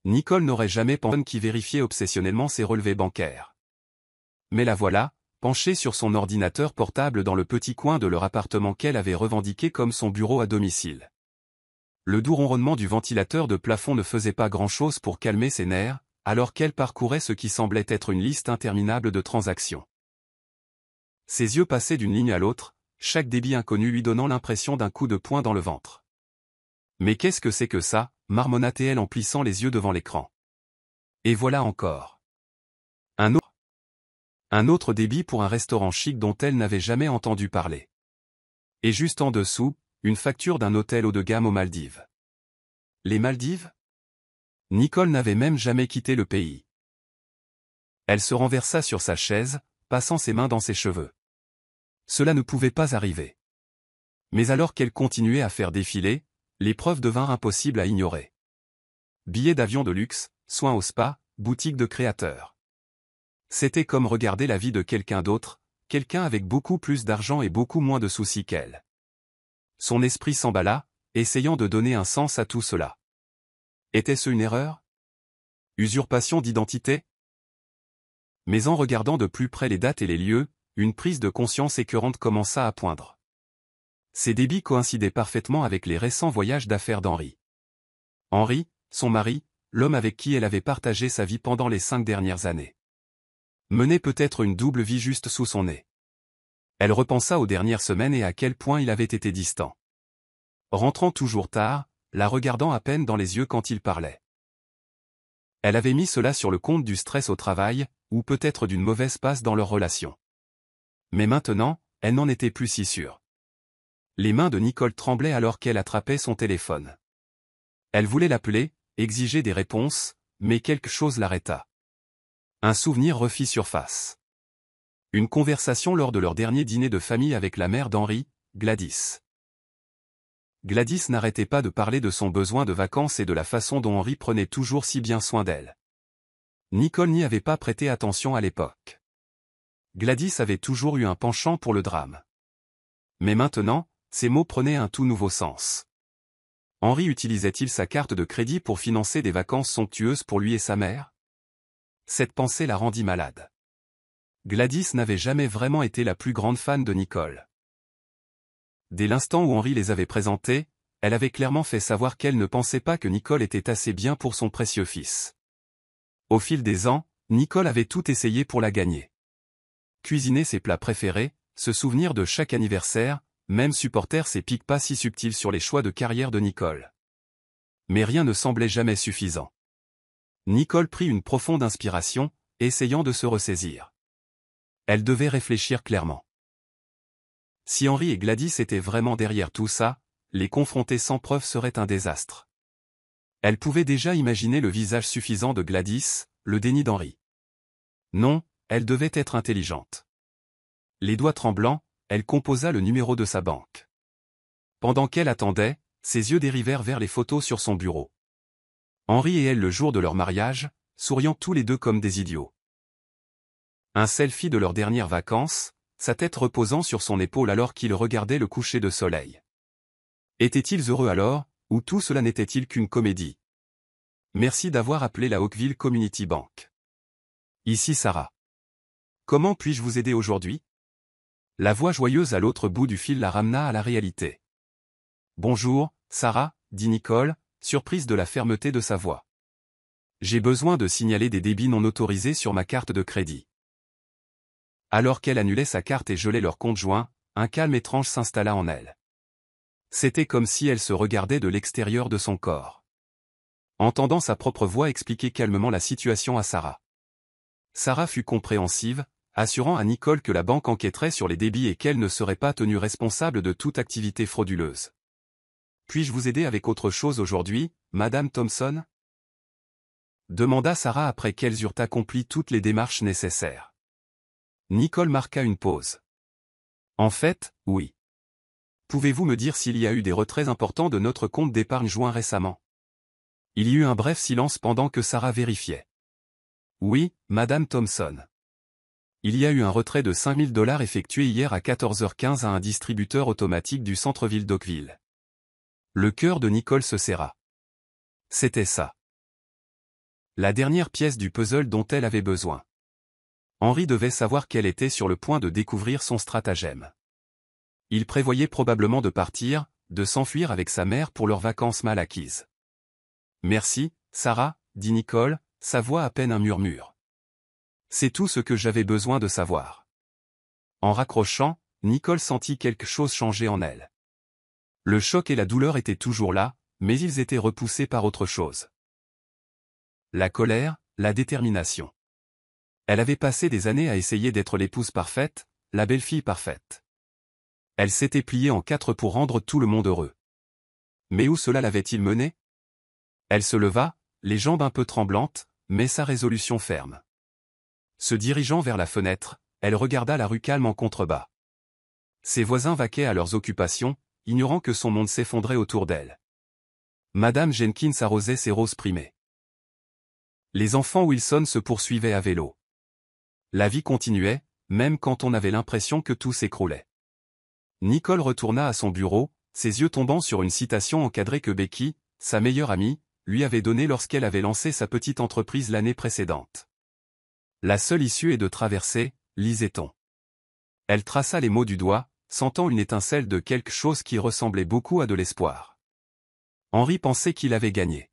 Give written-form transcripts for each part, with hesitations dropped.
Nicole n'aurait jamais pensé qui vérifiait obsessionnellement ses relevés bancaires. Mais la voilà, penchée sur son ordinateur portable dans le petit coin de leur appartement qu'elle avait revendiqué comme son bureau à domicile. Le doux ronronnement du ventilateur de plafond ne faisait pas grand-chose pour calmer ses nerfs, alors qu'elle parcourait ce qui semblait être une liste interminable de transactions. Ses yeux passaient d'une ligne à l'autre, chaque débit inconnu lui donnant l'impression d'un coup de poing dans le ventre. Mais qu'est-ce que c'est que ça, marmonna-t-elle en plissant les yeux devant l'écran. Et voilà encore. Un autre débit pour un restaurant chic dont elle n'avait jamais entendu parler. Et juste en dessous, une facture d'un hôtel haut de gamme aux Maldives. Les Maldives? Nicole n'avait même jamais quitté le pays. Elle se renversa sur sa chaise, passant ses mains dans ses cheveux. Cela ne pouvait pas arriver. Mais alors qu'elle continuait à faire défiler, les preuves devinrent impossibles à ignorer. Billets d'avion de luxe, soins au spa, boutique de créateurs. C'était comme regarder la vie de quelqu'un d'autre, quelqu'un avec beaucoup plus d'argent et beaucoup moins de soucis qu'elle. Son esprit s'emballa, essayant de donner un sens à tout cela. Était-ce une erreur? Usurpation d'identité? Mais en regardant de plus près les dates et les lieux, une prise de conscience écœurante commença à poindre. Ces débits coïncidaient parfaitement avec les récents voyages d'affaires d'Henri. Henri, son mari, l'homme avec qui elle avait partagé sa vie pendant les 5 dernières années. Menait peut-être une double vie juste sous son nez. Elle repensa aux dernières semaines et à quel point il avait été distant. Rentrant toujours tard, la regardant à peine dans les yeux quand il parlait. Elle avait mis cela sur le compte du stress au travail, ou peut-être d'une mauvaise passe dans leur relation. Mais maintenant, elle n'en était plus si sûre. Les mains de Nicole tremblaient alors qu'elle attrapait son téléphone. Elle voulait l'appeler, exiger des réponses, mais quelque chose l'arrêta. Un souvenir refit surface. Une conversation lors de leur dernier dîner de famille avec la mère d'Henri, Gladys. Gladys n'arrêtait pas de parler de son besoin de vacances et de la façon dont Henri prenait toujours si bien soin d'elle. Nicole n'y avait pas prêté attention à l'époque. Gladys avait toujours eu un penchant pour le drame. Mais maintenant, ces mots prenaient un tout nouveau sens. Henri utilisait-il sa carte de crédit pour financer des vacances somptueuses pour lui et sa mère? Cette pensée la rendit malade. Gladys n'avait jamais vraiment été la plus grande fan de Nicole. Dès l'instant où Henri les avait présentés, elle avait clairement fait savoir qu'elle ne pensait pas que Nicole était assez bien pour son précieux fils. Au fil des ans, Nicole avait tout essayé pour la gagner. Cuisiner ses plats préférés, se souvenir de chaque anniversaire, même supporter ses piques pas si subtils sur les choix de carrière de Nicole. Mais rien ne semblait jamais suffisant. Nicole prit une profonde inspiration, essayant de se ressaisir. Elle devait réfléchir clairement. Si Henri et Gladys étaient vraiment derrière tout ça, les confronter sans preuve serait un désastre. Elle pouvait déjà imaginer le visage suffisant de Gladys, le déni d'Henri. Non, elle devait être intelligente. Les doigts tremblants, elle composa le numéro de sa banque. Pendant qu'elle attendait, ses yeux dérivèrent vers les photos sur son bureau. Henri et elle le jour de leur mariage, souriant tous les deux comme des idiots. Un selfie de leurs dernières vacances, sa tête reposant sur son épaule alors qu'ils regardaient le coucher de soleil. Étaient-ils heureux alors, ou tout cela n'était-il qu'une comédie? Merci d'avoir appelé la Oakville Community Bank. Ici Sarah. Comment puis-je vous aider aujourd'hui? La voix joyeuse à l'autre bout du fil la ramena à la réalité. Bonjour, Sarah, dit Nicole, surprise de la fermeté de sa voix. J'ai besoin de signaler des débits non autorisés sur ma carte de crédit. Alors qu'elle annulait sa carte et gelait leur compte joint, un calme étrange s'installa en elle. C'était comme si elle se regardait de l'extérieur de son corps. Entendant sa propre voix expliquer calmement la situation à Sarah. Sarah fut compréhensive, assurant à Nicole que la banque enquêterait sur les débits et qu'elle ne serait pas tenue responsable de toute activité frauduleuse. Puis-je vous aider avec autre chose aujourd'hui, Madame Thompson? Demanda Sarah après qu'elles eurent accompli toutes les démarches nécessaires. Nicole marqua une pause. En fait, oui. Pouvez-vous me dire s'il y a eu des retraits importants de notre compte d'épargne joint récemment? Il y eut un bref silence pendant que Sarah vérifiait. Oui, Madame Thompson. Il y a eu un retrait de $5000 effectué hier à 14h15 à un distributeur automatique du centre-ville d'Oakville. Le cœur de Nicole se serra. C'était ça. La dernière pièce du puzzle dont elle avait besoin. Henri devait savoir qu'elle était sur le point de découvrir son stratagème. Il prévoyait probablement de partir, de s'enfuir avec sa mère pour leurs vacances mal acquises. Merci, Sarah, dit Nicole, sa voix à peine un murmure. C'est tout ce que j'avais besoin de savoir. En raccrochant, Nicole sentit quelque chose changer en elle. Le choc et la douleur étaient toujours là, mais ils étaient repoussés par autre chose. La colère, la détermination. Elle avait passé des années à essayer d'être l'épouse parfaite, la belle-fille parfaite. Elle s'était pliée en quatre pour rendre tout le monde heureux. Mais où cela l'avait-il menée? Elle se leva, les jambes un peu tremblantes, mais sa résolution ferme. Se dirigeant vers la fenêtre, elle regarda la rue calme en contrebas. Ses voisins vaquaient à leurs occupations, ignorant que son monde s'effondrait autour d'elle. Madame Jenkins arrosait ses roses primées. Les enfants Wilson se poursuivaient à vélo. La vie continuait, même quand on avait l'impression que tout s'écroulait. Nicole retourna à son bureau, ses yeux tombant sur une citation encadrée que Becky, sa meilleure amie, lui avait donnée lorsqu'elle avait lancé sa petite entreprise l'année précédente. La seule issue est de traverser, lisait-on. Elle traça les mots du doigt, sentant une étincelle de quelque chose qui ressemblait beaucoup à de l'espoir. Henri pensait qu'il avait gagné.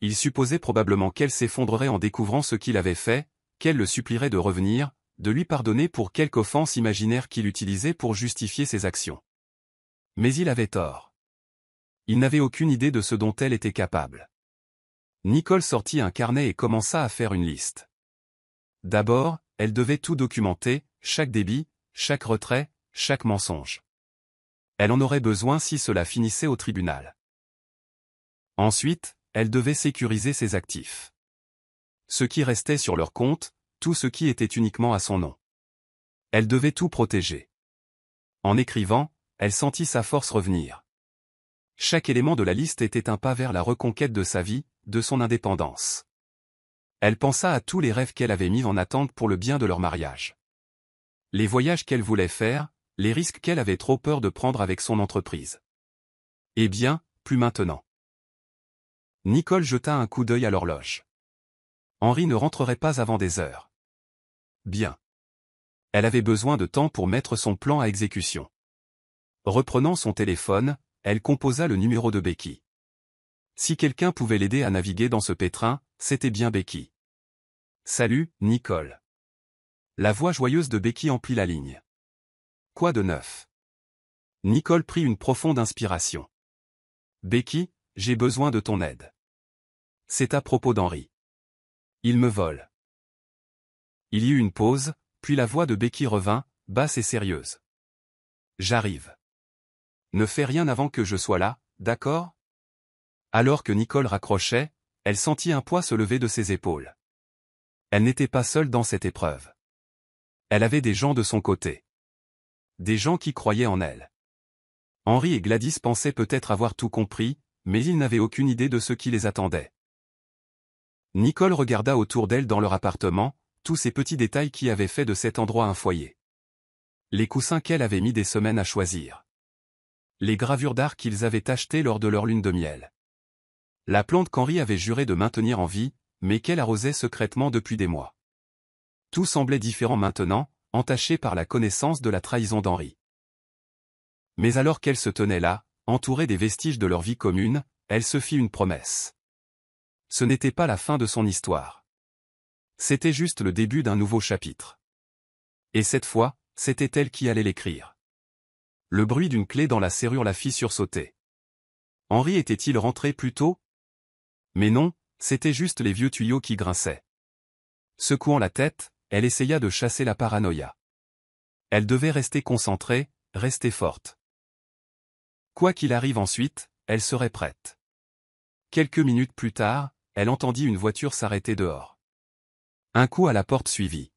Il supposait probablement qu'elle s'effondrerait en découvrant ce qu'il avait fait, qu'elle le supplierait de revenir, de lui pardonner pour quelque offense imaginaire qu'il utilisait pour justifier ses actions. Mais il avait tort. Il n'avait aucune idée de ce dont elle était capable. Nicole sortit un carnet et commença à faire une liste. D'abord, elle devait tout documenter, chaque débit, chaque retrait, chaque mensonge. Elle en aurait besoin si cela finissait au tribunal. Ensuite, elle devait sécuriser ses actifs. Ce qui restait sur leur compte, tout ce qui était uniquement à son nom. Elle devait tout protéger. En écrivant, elle sentit sa force revenir. Chaque élément de la liste était un pas vers la reconquête de sa vie, de son indépendance. Elle pensa à tous les rêves qu'elle avait mis en attente pour le bien de leur mariage. Les voyages qu'elle voulait faire, les risques qu'elle avait trop peur de prendre avec son entreprise. Eh bien, plus maintenant. Nicole jeta un coup d'œil à l'horloge. Henri ne rentrerait pas avant des heures. Bien. Elle avait besoin de temps pour mettre son plan à exécution. Reprenant son téléphone, elle composa le numéro de Becky. Si quelqu'un pouvait l'aider à naviguer dans ce pétrin, c'était bien Becky. Salut, Nicole. La voix joyeuse de Becky emplit la ligne. Quoi de neuf? Nicole prit une profonde inspiration. Becky, j'ai besoin de ton aide. C'est à propos d'Henri. Il me vole. Il y eut une pause, puis la voix de Becky revint, basse et sérieuse. J'arrive. Ne fais rien avant que je sois là, d'accord? Alors que Nicole raccrochait, elle sentit un poids se lever de ses épaules. Elle n'était pas seule dans cette épreuve. Elle avait des gens de son côté. Des gens qui croyaient en elle. Henri et Gladys pensaient peut-être avoir tout compris, mais ils n'avaient aucune idée de ce qui les attendait. Nicole regarda autour d'elle dans leur appartement, tous ces petits détails qui avaient fait de cet endroit un foyer. Les coussins qu'elle avait mis des semaines à choisir. Les gravures d'art qu'ils avaient achetées lors de leur lune de miel. La plante qu'Henri avait juré de maintenir en vie, mais qu'elle arrosait secrètement depuis des mois. Tout semblait différent maintenant, entaché par la connaissance de la trahison d'Henri. Mais alors qu'elle se tenait là, entourée des vestiges de leur vie commune, elle se fit une promesse. Ce n'était pas la fin de son histoire. C'était juste le début d'un nouveau chapitre. Et cette fois, c'était elle qui allait l'écrire. Le bruit d'une clé dans la serrure la fit sursauter. Henri était-il rentré plus tôt? Mais non, c'était juste les vieux tuyaux qui grinçaient. Secouant la tête, elle essaya de chasser la paranoïa. Elle devait rester concentrée, rester forte. Quoi qu'il arrive ensuite, elle serait prête. Quelques minutes plus tard, elle entendit une voiture s'arrêter dehors. Un coup à la porte suivit.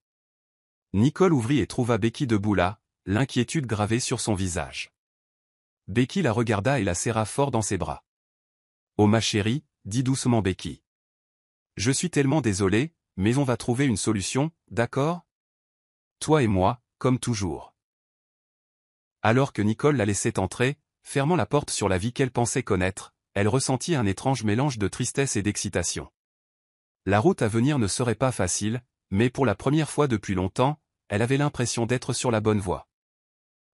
Nicole ouvrit et trouva Becky debout là, l'inquiétude gravée sur son visage. Becky la regarda et la serra fort dans ses bras. « Oh ma chérie », dit doucement Becky. « Je suis tellement désolée, mais on va trouver une solution, d'accord? Toi et moi, comme toujours. » Alors que Nicole la laissait entrer, fermant la porte sur la vie qu'elle pensait connaître, elle ressentit un étrange mélange de tristesse et d'excitation. La route à venir ne serait pas facile, mais pour la première fois depuis longtemps, elle avait l'impression d'être sur la bonne voie.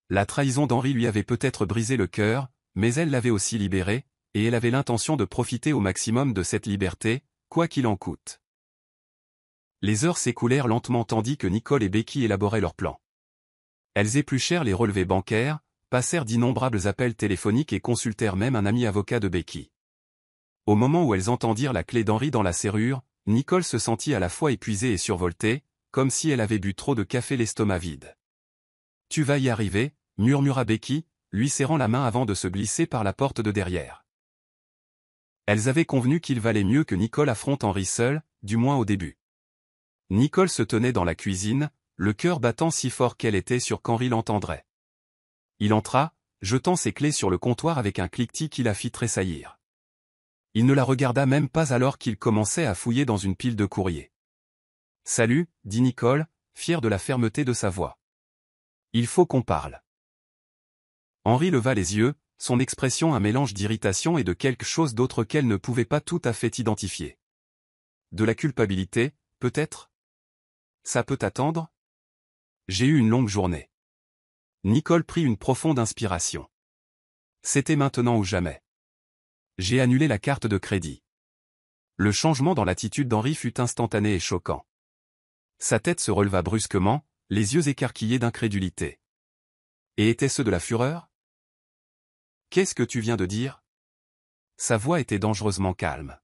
La trahison d'Henri lui avait peut-être brisé le cœur, mais elle l'avait aussi libéré, et elle avait l'intention de profiter au maximum de cette liberté, quoi qu'il en coûte. Les heures s'écoulèrent lentement tandis que Nicole et Becky élaboraient leurs plans. Elles épluchèrent les relevés bancaires, passèrent d'innombrables appels téléphoniques et consultèrent même un ami avocat de Becky. Au moment où elles entendirent la clé d'Henri dans la serrure, Nicole se sentit à la fois épuisée et survoltée, comme si elle avait bu trop de café l'estomac vide. « Tu vas y arriver » murmura Becky, lui serrant la main avant de se glisser par la porte de derrière. Elles avaient convenu qu'il valait mieux que Nicole affronte Henri seule, du moins au début. Nicole se tenait dans la cuisine, le cœur battant si fort qu'elle était sûre qu'Henri l'entendrait. Il entra, jetant ses clés sur le comptoir avec un cliquetis qui la fit tressaillir. Il ne la regarda même pas alors qu'il commençait à fouiller dans une pile de courriers. « Salut » dit Nicole, fière de la fermeté de sa voix. « Il faut qu'on parle. » Henri leva les yeux, son expression un mélange d'irritation et de quelque chose d'autre qu'elle ne pouvait pas tout à fait identifier. De la culpabilité, peut-être ? Ça peut attendre ? J'ai eu une longue journée. Nicole prit une profonde inspiration. C'était maintenant ou jamais. J'ai annulé la carte de crédit. Le changement dans l'attitude d'Henri fut instantané et choquant. Sa tête se releva brusquement, les yeux écarquillés d'incrédulité. Et étaient-ce de la fureur ? Qu'est-ce que tu viens de dire ? Sa voix était dangereusement calme.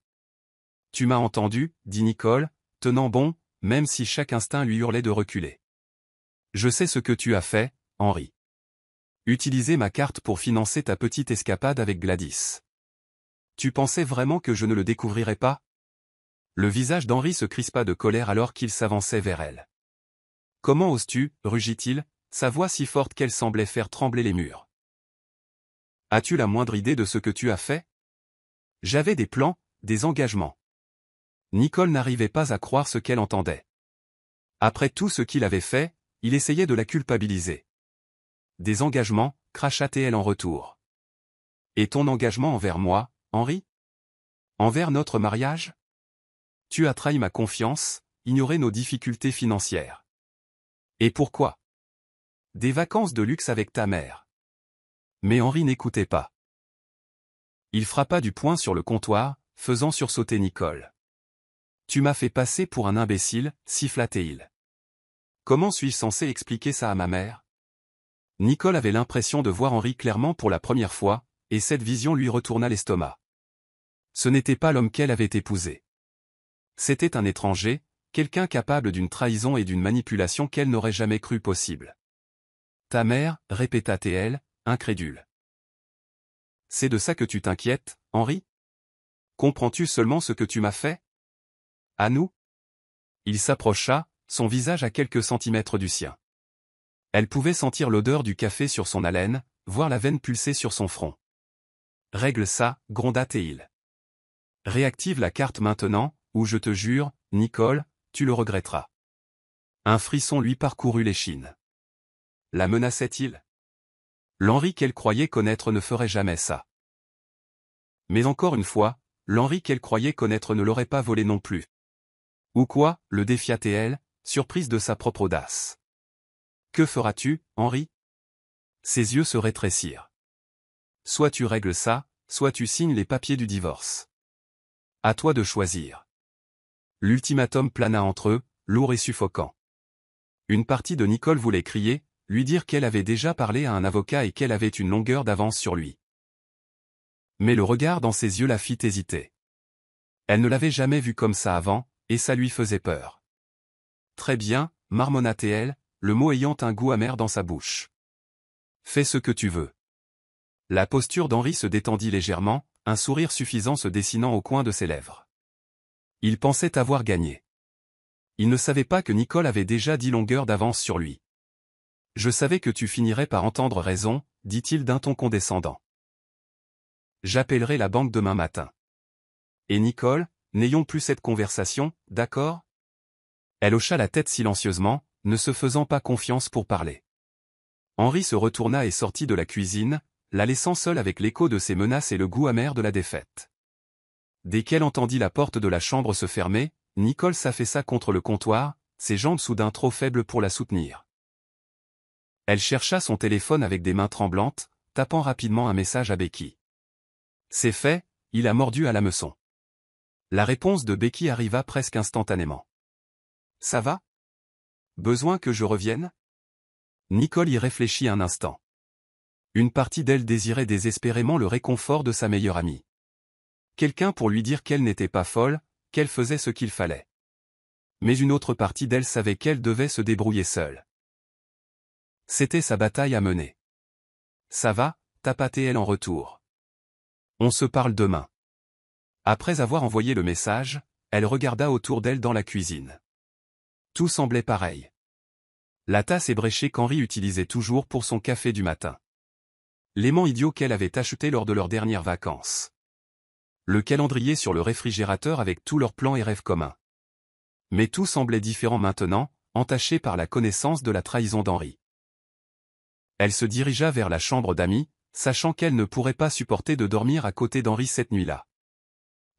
Tu m'as entendu, dit Nicole, tenant bon, même si chaque instinct lui hurlait de reculer. Je sais ce que tu as fait, Henri. Utiliser ma carte pour financer ta petite escapade avec Gladys. Tu pensais vraiment que je ne le découvrirais pas ? Le visage d'Henri se crispa de colère alors qu'il s'avançait vers elle. Comment oses-tu, rugit-il, sa voix si forte qu'elle semblait faire trembler les murs. As-tu la moindre idée de ce que tu as fait ? J'avais des plans, des engagements. Nicole n'arrivait pas à croire ce qu'elle entendait. Après tout ce qu'il avait fait, il essayait de la culpabiliser. Des engagements, cracha-t-elle en retour. Et ton engagement envers moi, Henri ? Envers notre mariage ? Tu as trahi ma confiance, ignoré nos difficultés financières. Et pourquoi ? Des vacances de luxe avec ta mère. Mais Henri n'écoutait pas. Il frappa du poing sur le comptoir, faisant sursauter Nicole. Tu m'as fait passer pour un imbécile, siffla-t-il. Comment suis-je censé expliquer ça à ma mère ? Nicole avait l'impression de voir Henri clairement pour la première fois, et cette vision lui retourna l'estomac. Ce n'était pas l'homme qu'elle avait épousé. C'était un étranger, quelqu'un capable d'une trahison et d'une manipulation qu'elle n'aurait jamais cru possible. Ta mère, répéta-t-elle, incrédule. C'est de ça que tu t'inquiètes, Henri ? Comprends-tu seulement ce que tu m'as fait ? À nous ? Il s'approcha, son visage à quelques centimètres du sien. Elle pouvait sentir l'odeur du café sur son haleine, voir la veine pulser sur son front. Règle ça, gronda-t-il. Réactive la carte maintenant, ou je te jure, Nicole, tu le regretteras. Un frisson lui parcourut l'échine. La menaçait-il ? L'Henri qu'elle croyait connaître ne ferait jamais ça. Mais encore une fois, l'Henri qu'elle croyait connaître ne l'aurait pas volé non plus. Ou quoi, le défia-t-elle, surprise de sa propre audace. Que feras-tu, Henri ? Ses yeux se rétrécirent. Soit tu règles ça, soit tu signes les papiers du divorce. À toi de choisir. L'ultimatum plana entre eux, lourd et suffocant. Une partie de Nicole voulait crier, lui dire qu'elle avait déjà parlé à un avocat et qu'elle avait une longueur d'avance sur lui. Mais le regard dans ses yeux la fit hésiter. Elle ne l'avait jamais vu comme ça avant, et ça lui faisait peur. Très bien, marmonna-t-elle, le mot ayant un goût amer dans sa bouche. Fais ce que tu veux. La posture d'Henri se détendit légèrement, un sourire suffisant se dessinant au coin de ses lèvres. Il pensait avoir gagné. Il ne savait pas que Nicole avait déjà 10 longueurs d'avance sur lui. Je savais que tu finirais par entendre raison, dit-il d'un ton condescendant. J'appellerai la banque demain matin. Et Nicole, n'ayons plus cette conversation, d'accord ? Elle hocha la tête silencieusement, ne se faisant pas confiance pour parler. Henri se retourna et sortit de la cuisine, la laissant seule avec l'écho de ses menaces et le goût amer de la défaite. Dès qu'elle entendit la porte de la chambre se fermer, Nicole s'affaissa contre le comptoir, ses jambes soudain trop faibles pour la soutenir. Elle chercha son téléphone avec des mains tremblantes, tapant rapidement un message à Becky. C'est fait, il a mordu à l'hameçon. La réponse de Becky arriva presque instantanément. Ça va? Besoin que je revienne? Nicole y réfléchit un instant. Une partie d'elle désirait désespérément le réconfort de sa meilleure amie. Quelqu'un pour lui dire qu'elle n'était pas folle, qu'elle faisait ce qu'il fallait. Mais une autre partie d'elle savait qu'elle devait se débrouiller seule. C'était sa bataille à mener. Ça va, tapatait-elle en retour. On se parle demain. Après avoir envoyé le message, elle regarda autour d'elle dans la cuisine. Tout semblait pareil. La tasse ébréchée qu'Henri utilisait toujours pour son café du matin. L'aimant idiot qu'elle avait acheté lors de leurs dernières vacances. Le calendrier sur le réfrigérateur avec tous leurs plans et rêves communs. Mais tout semblait différent maintenant, entaché par la connaissance de la trahison d'Henri. Elle se dirigea vers la chambre d'amis, sachant qu'elle ne pourrait pas supporter de dormir à côté d'Henri cette nuit-là.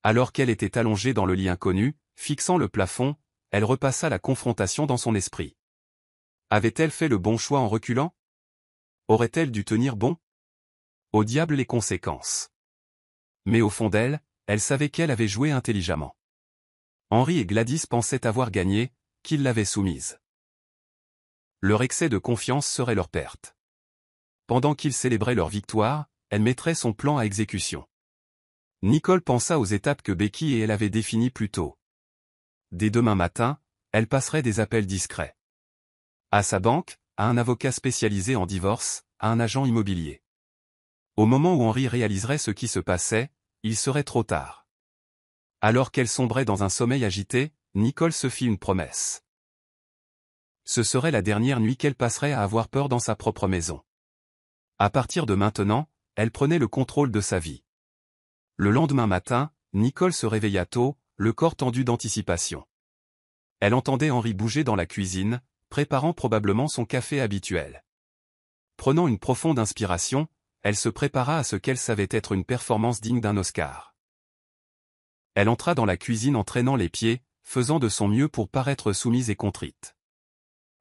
Alors qu'elle était allongée dans le lit inconnu, fixant le plafond, elle repassa la confrontation dans son esprit. Avait-elle fait le bon choix en reculant? Aurait-elle dû tenir bon? Au diable les conséquences. Mais au fond d'elle, elle savait qu'elle avait joué intelligemment. Henri et Gladys pensaient avoir gagné, qu'ils l'avaient soumise. Leur excès de confiance serait leur perte. Pendant qu'ils célébraient leur victoire, elle mettrait son plan à exécution. Nicole pensa aux étapes que Becky et elle avaient définies plus tôt. Dès demain matin, elle passerait des appels discrets. À sa banque, à un avocat spécialisé en divorce, à un agent immobilier. Au moment où Henri réaliserait ce qui se passait, il serait trop tard. Alors qu'elle sombrait dans un sommeil agité, Nicole se fit une promesse. Ce serait la dernière nuit qu'elle passerait à avoir peur dans sa propre maison. À partir de maintenant, elle prenait le contrôle de sa vie. Le lendemain matin, Nicole se réveilla tôt, le corps tendu d'anticipation. Elle entendait Henri bouger dans la cuisine, préparant probablement son café habituel. Prenant une profonde inspiration, elle se prépara à ce qu'elle savait être une performance digne d'un Oscar. Elle entra dans la cuisine en traînant les pieds, faisant de son mieux pour paraître soumise et contrite.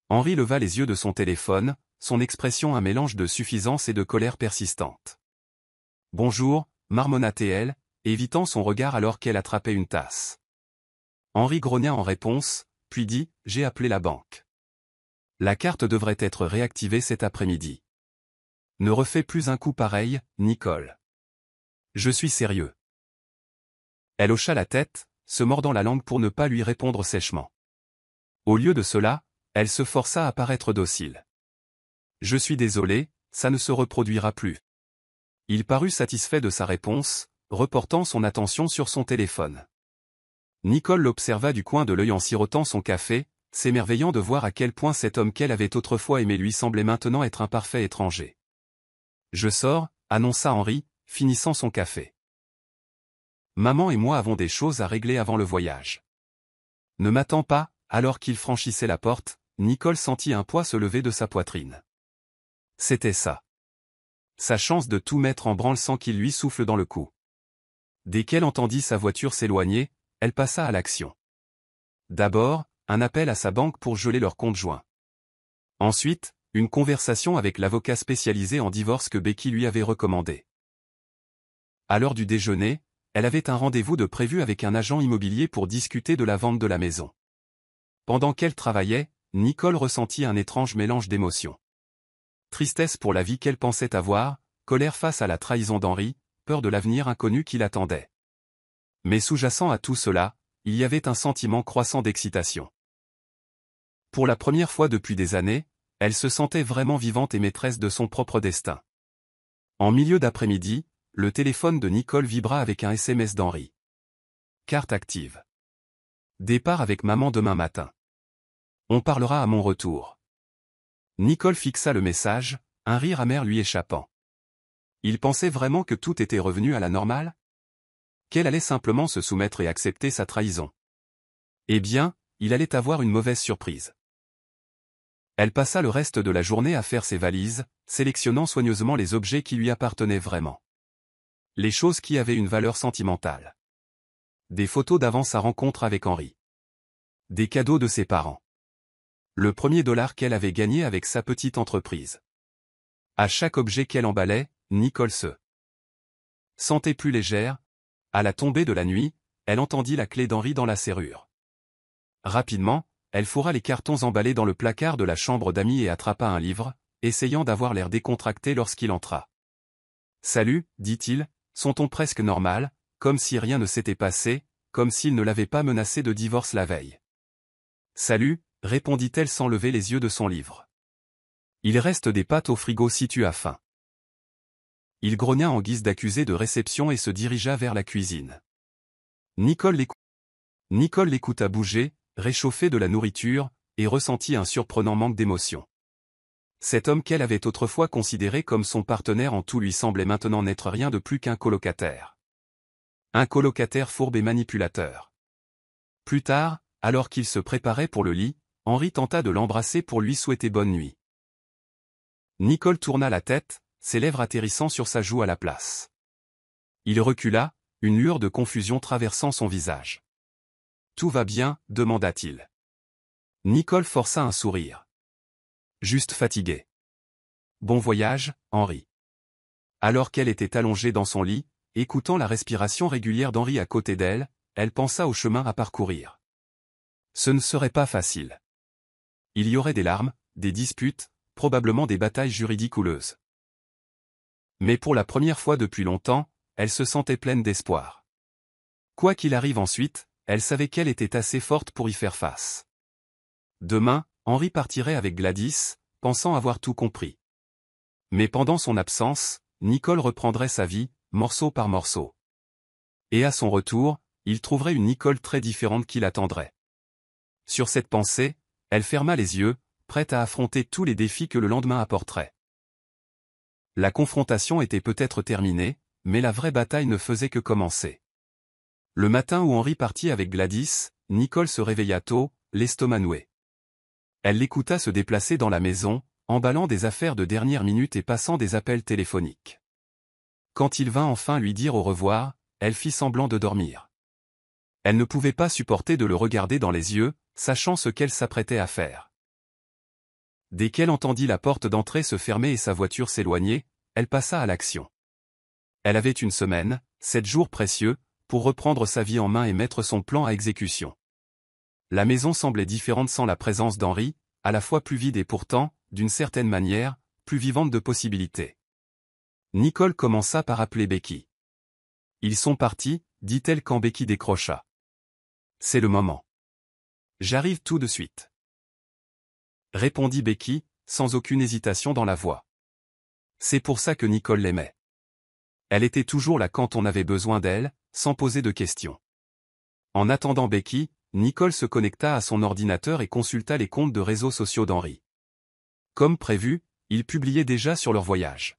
Henri leva les yeux de son téléphone, son expression un mélange de suffisance et de colère persistante. « Bonjour », marmonna-t-elle, évitant son regard alors qu'elle attrapait une tasse. Henri grogna en réponse, puis dit « J'ai appelé la banque. La carte devrait être réactivée cet après-midi. Ne refais plus un coup pareil, Nicole. Je suis sérieux. » Elle hocha la tête, se mordant la langue pour ne pas lui répondre sèchement. Au lieu de cela, elle se força à paraître docile. « Je suis désolé, ça ne se reproduira plus. » Il parut satisfait de sa réponse, reportant son attention sur son téléphone. Nicole l'observa du coin de l'œil en sirotant son café, s'émerveillant de voir à quel point cet homme qu'elle avait autrefois aimé lui semblait maintenant être un parfait étranger. « Je sors », annonça Henri, finissant son café. « Maman et moi avons des choses à régler avant le voyage. » Ne m'attends pas, alors qu'il franchissait la porte, Nicole sentit un poids se lever de sa poitrine. C'était ça. Sa chance de tout mettre en branle sans qu'il lui souffle dans le cou. Dès qu'elle entendit sa voiture s'éloigner, elle passa à l'action. D'abord, un appel à sa banque pour geler leur compte joint. Ensuite, une conversation avec l'avocat spécialisé en divorce que Becky lui avait recommandé. À l'heure du déjeuner, elle avait un rendez-vous de prévu avec un agent immobilier pour discuter de la vente de la maison. Pendant qu'elle travaillait, Nicole ressentit un étrange mélange d'émotions. Tristesse pour la vie qu'elle pensait avoir, colère face à la trahison d'Henri, peur de l'avenir inconnu qui l'attendait. Mais sous-jacent à tout cela, il y avait un sentiment croissant d'excitation. Pour la première fois depuis des années, elle se sentait vraiment vivante et maîtresse de son propre destin. En milieu d'après-midi, le téléphone de Nicole vibra avec un SMS d'Henri. Carte active. Départ avec maman demain matin. On parlera à mon retour. Nicole fixa le message, un rire amer lui échappant. Il pensait vraiment que tout était revenu à la normale? Qu'elle allait simplement se soumettre et accepter sa trahison. Eh bien, il allait avoir une mauvaise surprise. Elle passa le reste de la journée à faire ses valises, sélectionnant soigneusement les objets qui lui appartenaient vraiment. Les choses qui avaient une valeur sentimentale. Des photos d'avant sa rencontre avec Henri. Des cadeaux de ses parents. Le premier dollar qu'elle avait gagné avec sa petite entreprise. À chaque objet qu'elle emballait, Nicole se sentait plus légère. À la tombée de la nuit, elle entendit la clé d'Henri dans la serrure. Rapidement, elle fourra les cartons emballés dans le placard de la chambre d'amis et attrapa un livre, essayant d'avoir l'air décontracté lorsqu'il entra. « Salut, dit-il, son ton presque normal, comme si rien ne s'était passé, comme s'il ne l'avait pas menacé de divorce la veille. « Salut, répondit-elle sans lever les yeux de son livre. Il reste des pâtes au frigo si tu as faim. Il grogna en guise d'accusé de réception et se dirigea vers la cuisine. Nicole l'écouta bouger, réchauffer de la nourriture, et ressentit un surprenant manque d'émotion. Cet homme qu'elle avait autrefois considéré comme son partenaire en tout lui semblait maintenant n'être rien de plus qu'un colocataire. Un colocataire fourbe et manipulateur. Plus tard, alors qu'il se préparait pour le lit, Henri tenta de l'embrasser pour lui souhaiter bonne nuit. Nicole tourna la tête, ses lèvres atterrissant sur sa joue à la place. Il recula, une lueur de confusion traversant son visage. « Tout va bien ?» demanda-t-il. Nicole força un sourire. « Juste fatigué. »« Bon voyage, Henri. » Alors qu'elle était allongée dans son lit, écoutant la respiration régulière d'Henri à côté d'elle, elle pensa au chemin à parcourir. Ce ne serait pas facile. Il y aurait des larmes, des disputes, probablement des batailles juridiques houleuses. Mais pour la première fois depuis longtemps, elle se sentait pleine d'espoir. Quoi qu'il arrive ensuite, elle savait qu'elle était assez forte pour y faire face. Demain, Henri partirait avec Gladys, pensant avoir tout compris. Mais pendant son absence, Nicole reprendrait sa vie, morceau par morceau. Et à son retour, il trouverait une Nicole très différente qui l'attendrait. Sur cette pensée, elle ferma les yeux, prête à affronter tous les défis que le lendemain apporterait. La confrontation était peut-être terminée, mais la vraie bataille ne faisait que commencer. Le matin où Henri partit avec Gladys, Nicole se réveilla tôt, l'estomac noué. Elle l'écouta se déplacer dans la maison, emballant des affaires de dernière minute et passant des appels téléphoniques. Quand il vint enfin lui dire au revoir, elle fit semblant de dormir. Elle ne pouvait pas supporter de le regarder dans les yeux, sachant ce qu'elle s'apprêtait à faire. Dès qu'elle entendit la porte d'entrée se fermer et sa voiture s'éloigner, elle passa à l'action. Elle avait une semaine, 7 jours précieux, pour reprendre sa vie en main et mettre son plan à exécution. La maison semblait différente sans la présence d'Henri, à la fois plus vide et pourtant, d'une certaine manière, plus vivante de possibilités. Nicole commença par appeler Becky. « Ils sont partis » dit-elle quand Becky décrocha. « C'est le moment. »« J'arrive tout de suite. » répondit Becky, sans aucune hésitation dans la voix. C'est pour ça que Nicole l'aimait. Elle était toujours là quand on avait besoin d'elle, sans poser de questions. En attendant Becky, Nicole se connecta à son ordinateur et consulta les comptes de réseaux sociaux d'Henri. Comme prévu, ils publiaient déjà sur leur voyage.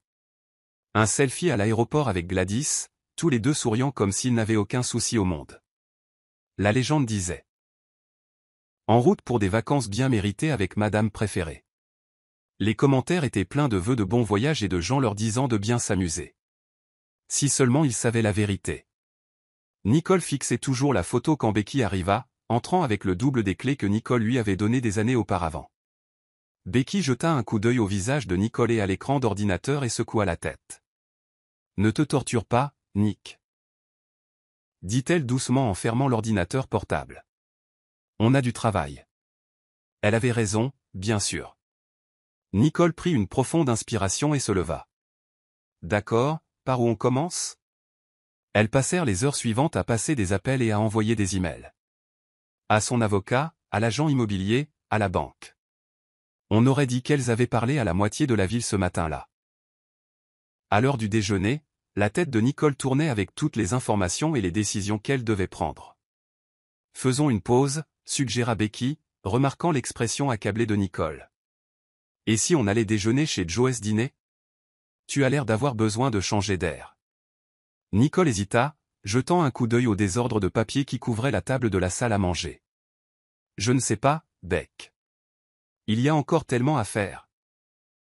Un selfie à l'aéroport avec Gladys, tous les deux souriant comme s'ils n'avaient aucun souci au monde. La légende disait. En route pour des vacances bien méritées avec Madame préférée. Les commentaires étaient pleins de vœux de bon voyage et de gens leur disant de bien s'amuser. Si seulement ils savaient la vérité. Nicole fixait toujours la photo quand Becky arriva, entrant avec le double des clés que Nicole lui avait donné des années auparavant. Becky jeta un coup d'œil au visage de Nicole et à l'écran d'ordinateur et secoua la tête. « Ne te torture pas, Nick. » dit-elle doucement en fermant l'ordinateur portable. « On a du travail. » Elle avait raison, bien sûr. Nicole prit une profonde inspiration et se leva. « D'accord, par où on commence ?» Elles passèrent les heures suivantes à passer des appels et à envoyer des emails. À son avocat, à l'agent immobilier, à la banque. On aurait dit qu'elles avaient parlé à la moitié de la ville ce matin-là. À l'heure du déjeuner, la tête de Nicole tournait avec toutes les informations et les décisions qu'elle devait prendre. « Faisons une pause », suggéra Becky, remarquant l'expression accablée de Nicole. « Et si on allait déjeuner chez Joe dîner ? Tu as l'air d'avoir besoin de changer d'air. » Nicole hésita, jetant un coup d'œil au désordre de papier qui couvrait la table de la salle à manger. « Je ne sais pas, Beck. Il y a encore tellement à faire. »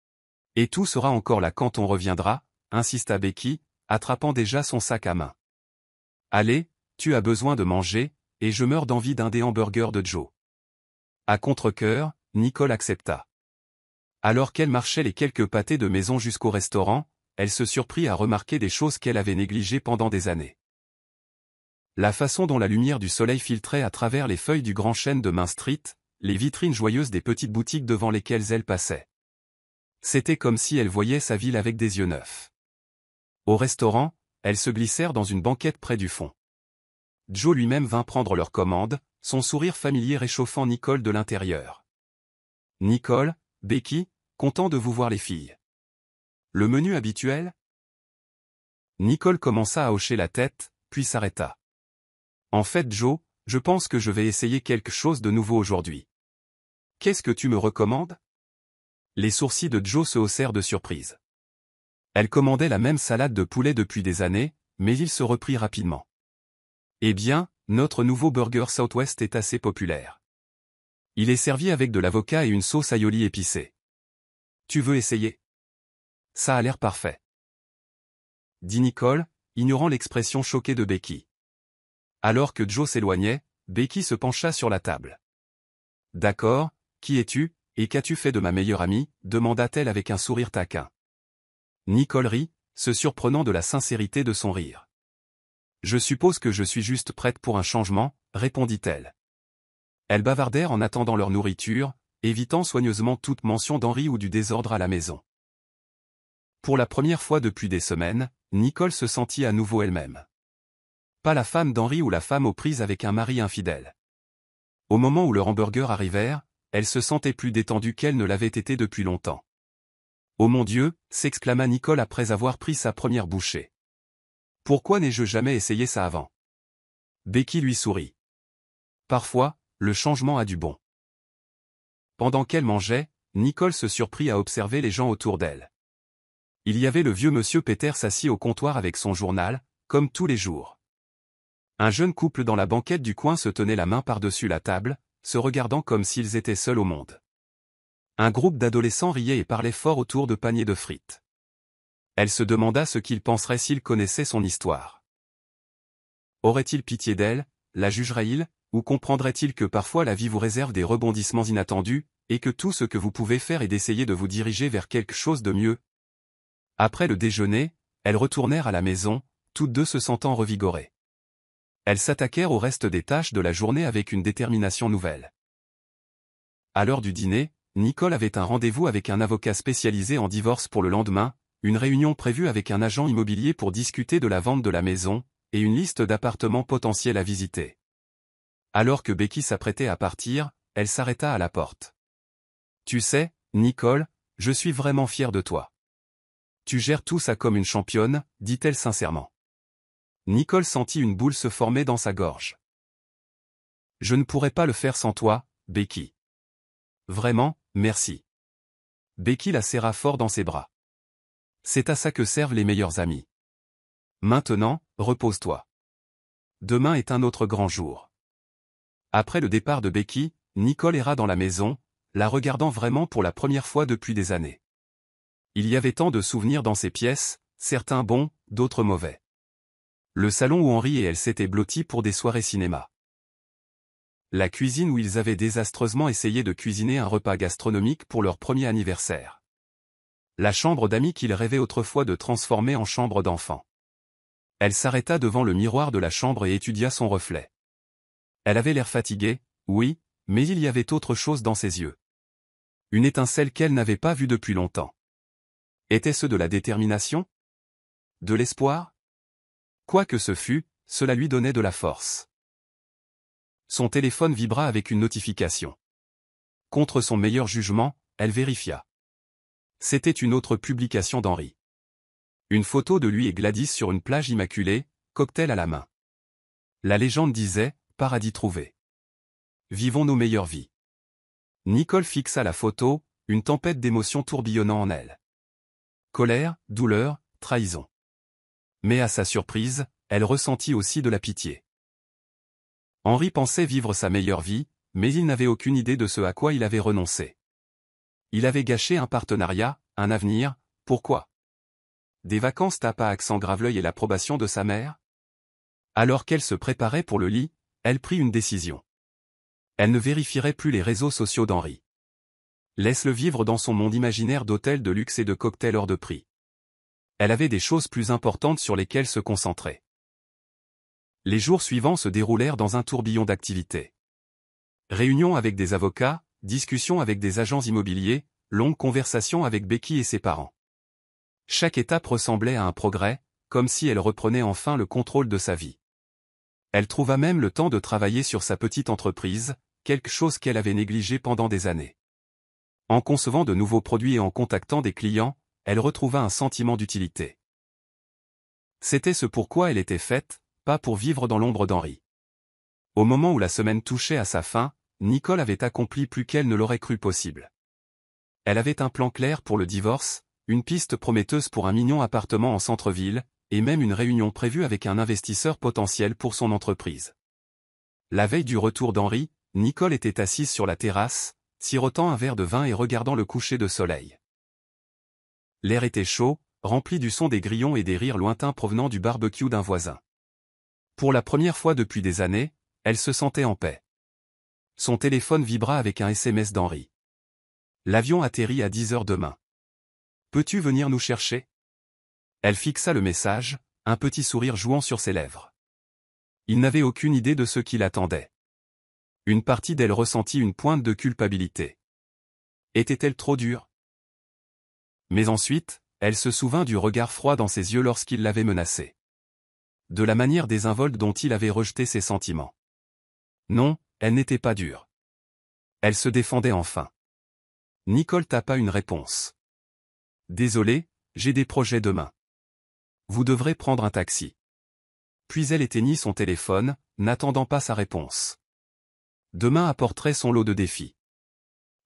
« Et tout sera encore là quand on reviendra », insista Becky, attrapant déjà son sac à main. « Allez, tu as besoin de manger, et je meurs d'envie d'un des hamburgers de Joe. » À contre-cœur, Nicole accepta. Alors qu'elle marchait les quelques pâtés de maison jusqu'au restaurant, elle se surprit à remarquer des choses qu'elle avait négligées pendant des années. La façon dont la lumière du soleil filtrait à travers les feuilles du grand chêne de Main Street, les vitrines joyeuses des petites boutiques devant lesquelles elle passait. C'était comme si elle voyait sa ville avec des yeux neufs. Au restaurant, elles se glissèrent dans une banquette près du fond. Joe lui-même vint prendre leur commande, son sourire familier réchauffant Nicole de l'intérieur. « Nicole, Becky, content de vous voir les filles. Le menu habituel ?» Nicole commença à hocher la tête, puis s'arrêta. « En fait Joe, je pense que je vais essayer quelque chose de nouveau aujourd'hui. Qu'est-ce que tu me recommandes ?» Les sourcils de Joe se haussèrent de surprise. Elle commandait la même salade de poulet depuis des années, mais il se reprit rapidement. « Eh bien, notre nouveau burger Southwest est assez populaire. Il est servi avec de l'avocat et une sauce aioli épicée. Tu veux essayer ? Ça a l'air parfait. » dit Nicole, ignorant l'expression choquée de Becky. Alors que Joe s'éloignait, Becky se pencha sur la table. « D'accord, qui es-tu, et qu'as-tu fait de ma meilleure amie ?» demanda-t-elle avec un sourire taquin. Nicole rit, se surprenant de la sincérité de son rire. « Je suppose que je suis juste prête pour un changement, répondit-elle. Elles bavardèrent en attendant leur nourriture, évitant soigneusement toute mention d'Henri ou du désordre à la maison. Pour la première fois depuis des semaines, Nicole se sentit à nouveau elle-même. Pas la femme d'Henri ou la femme aux prises avec un mari infidèle. Au moment où leurs hamburgers arrivèrent, elle se sentait plus détendue qu'elle ne l'avait été depuis longtemps. « Oh mon Dieu !» s'exclama Nicole après avoir pris sa première bouchée. « Pourquoi n'ai-je jamais essayé ça avant ?» Becky lui sourit. Parfois, le changement a du bon. Pendant qu'elle mangeait, Nicole se surprit à observer les gens autour d'elle. Il y avait le vieux monsieur Peters assis au comptoir avec son journal, comme tous les jours. Un jeune couple dans la banquette du coin se tenait la main par-dessus la table, se regardant comme s'ils étaient seuls au monde. Un groupe d'adolescents riait et parlait fort autour de paniers de frites. Elle se demanda ce qu'il penserait s'il connaissait son histoire. Aurait-il pitié d'elle, la jugerait-il, ou comprendrait-il que parfois la vie vous réserve des rebondissements inattendus, et que tout ce que vous pouvez faire est d'essayer de vous diriger vers quelque chose de mieux ? Après le déjeuner, elles retournèrent à la maison, toutes deux se sentant revigorées. Elles s'attaquèrent au reste des tâches de la journée avec une détermination nouvelle. À l'heure du dîner, Nicole avait un rendez-vous avec un avocat spécialisé en divorce pour le lendemain, une réunion prévue avec un agent immobilier pour discuter de la vente de la maison, et une liste d'appartements potentiels à visiter. Alors que Becky s'apprêtait à partir, elle s'arrêta à la porte. « Tu sais, Nicole, je suis vraiment fière de toi. Tu gères tout ça comme une championne, dit-elle sincèrement. Nicole sentit une boule se former dans sa gorge. « Je ne pourrais pas le faire sans toi, Becky. Vraiment, merci. » Becky la serra fort dans ses bras. « C'est à ça que servent les meilleurs amis. Maintenant, repose-toi. Demain est un autre grand jour. » Après le départ de Becky, Nicole erra dans la maison, la regardant vraiment pour la première fois depuis des années. Il y avait tant de souvenirs dans ces pièces, certains bons, d'autres mauvais. Le salon où Henri et elle s'étaient blottis pour des soirées cinéma. La cuisine où ils avaient désastreusement essayé de cuisiner un repas gastronomique pour leur premier anniversaire. La chambre d'amis qu'ils rêvaient autrefois de transformer en chambre d'enfant. Elle s'arrêta devant le miroir de la chambre et étudia son reflet. Elle avait l'air fatiguée, oui, mais il y avait autre chose dans ses yeux. Une étincelle qu'elle n'avait pas vue depuis longtemps. Était-ce de la détermination ? De l'espoir ? Quoi que ce fût, cela lui donnait de la force. Son téléphone vibra avec une notification. Contre son meilleur jugement, elle vérifia. C'était une autre publication d'Henri. Une photo de lui et Gladys sur une plage immaculée, cocktail à la main. La légende disait « Paradis trouvé. Vivons nos meilleures vies. » Nicole fixa la photo, une tempête d'émotions tourbillonnant en elle. Colère, douleur, trahison. Mais à sa surprise, elle ressentit aussi de la pitié. Henri pensait vivre sa meilleure vie, mais il n'avait aucune idée de ce à quoi il avait renoncé. Il avait gâché un partenariat, un avenir, pourquoi ? Des vacances tape à accent grave-l'œil et l'approbation de sa mère ? Alors qu'elle se préparait pour le lit, elle prit une décision. Elle ne vérifierait plus les réseaux sociaux d'Henri. Laisse-le vivre dans son monde imaginaire d'hôtels de luxe et de cocktails hors de prix. Elle avait des choses plus importantes sur lesquelles se concentrer. Les jours suivants se déroulèrent dans un tourbillon d'activités. Réunions avec des avocats, discussions avec des agents immobiliers, longues conversations avec Becky et ses parents. Chaque étape ressemblait à un progrès, comme si elle reprenait enfin le contrôle de sa vie. Elle trouva même le temps de travailler sur sa petite entreprise, quelque chose qu'elle avait négligé pendant des années. En concevant de nouveaux produits et en contactant des clients, elle retrouva un sentiment d'utilité. C'était ce pourquoi elle était faite, pas pour vivre dans l'ombre d'Henri. Au moment où la semaine touchait à sa fin, Nicole avait accompli plus qu'elle ne l'aurait cru possible. Elle avait un plan clair pour le divorce, une piste prometteuse pour un mignon appartement en centre-ville, et même une réunion prévue avec un investisseur potentiel pour son entreprise. La veille du retour d'Henri, Nicole était assise sur la terrasse, sirotant un verre de vin et regardant le coucher de soleil. L'air était chaud, rempli du son des grillons et des rires lointains provenant du barbecue d'un voisin. Pour la première fois depuis des années, elle se sentait en paix. Son téléphone vibra avec un SMS d'Henri. L'avion atterrit à 10 heures demain. Peux-tu venir nous chercher? Elle fixa le message, un petit sourire jouant sur ses lèvres. Il n'avait aucune idée de ce qui l'attendait. Une partie d'elle ressentit une pointe de culpabilité. Était-elle trop dure? Mais ensuite, elle se souvint du regard froid dans ses yeux lorsqu'il l'avait menacée. De la manière désinvolte dont il avait rejeté ses sentiments. Non, elle n'était pas dure. Elle se défendait enfin. Nicole tapa une réponse. Désolé, j'ai des projets demain. Vous devrez prendre un taxi. Puis elle éteignit son téléphone, n'attendant pas sa réponse. Demain apporterait son lot de défis.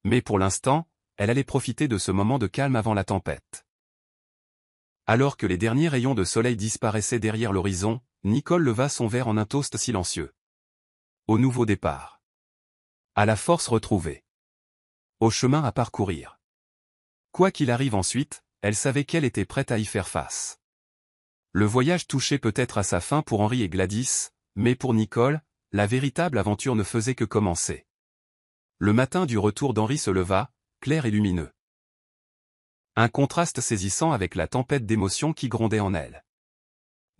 Mais pour l'instant, elle allait profiter de ce moment de calme avant la tempête. Alors que les derniers rayons de soleil disparaissaient derrière l'horizon, Nicole leva son verre en un toast silencieux. Au nouveau départ. À la force retrouvée. Au chemin à parcourir. Quoi qu'il arrive ensuite, elle savait qu'elle était prête à y faire face. Le voyage touchait peut-être à sa fin pour Henri et Gladys, mais pour Nicole, la véritable aventure ne faisait que commencer. Le matin du retour d'Henri se leva, clair et lumineux. Un contraste saisissant avec la tempête d'émotions qui grondait en elle.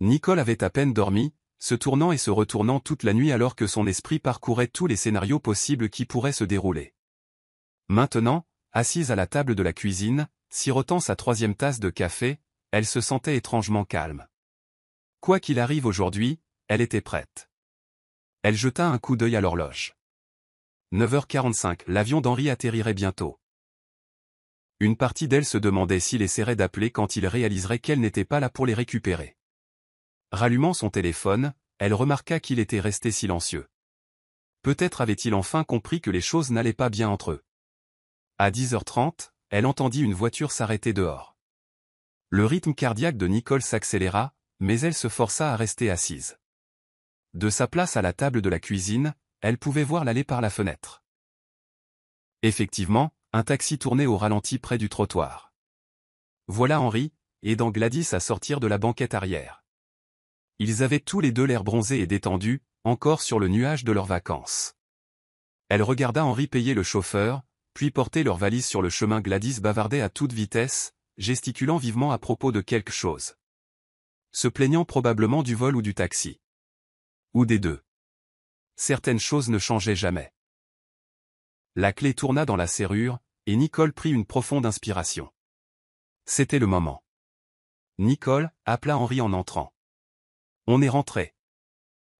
Nicole avait à peine dormi, se tournant et se retournant toute la nuit alors que son esprit parcourait tous les scénarios possibles qui pourraient se dérouler. Maintenant, assise à la table de la cuisine, sirotant sa 3e tasse de café, elle se sentait étrangement calme. Quoi qu'il arrive aujourd'hui, elle était prête. Elle jeta un coup d'œil à l'horloge. 9h45, l'avion d'Henri atterrirait bientôt. Une partie d'elle se demandait s'il essaierait d'appeler quand il réaliserait qu'elle n'était pas là pour les récupérer. Rallumant son téléphone, elle remarqua qu'il était resté silencieux. Peut-être avait-il enfin compris que les choses n'allaient pas bien entre eux. À 10h30, elle entendit une voiture s'arrêter dehors. Le rythme cardiaque de Nicole s'accéléra, mais elle se força à rester assise. De sa place à la table de la cuisine, elle pouvait voir l'allée par la fenêtre. Effectivement, un taxi tournait au ralenti près du trottoir. Voilà Henri, aidant Gladys à sortir de la banquette arrière. Ils avaient tous les deux l'air bronzés et détendus, encore sur le nuage de leurs vacances. Elle regarda Henri payer le chauffeur, puis porter leurs valises sur le chemin. Gladys bavardait à toute vitesse, gesticulant vivement à propos de quelque chose. Se plaignant probablement du vol ou du taxi. Ou des deux. Certaines choses ne changeaient jamais. La clé tourna dans la serrure, et Nicole prit une profonde inspiration. C'était le moment. Nicole, appela Henri en entrant. On est rentré.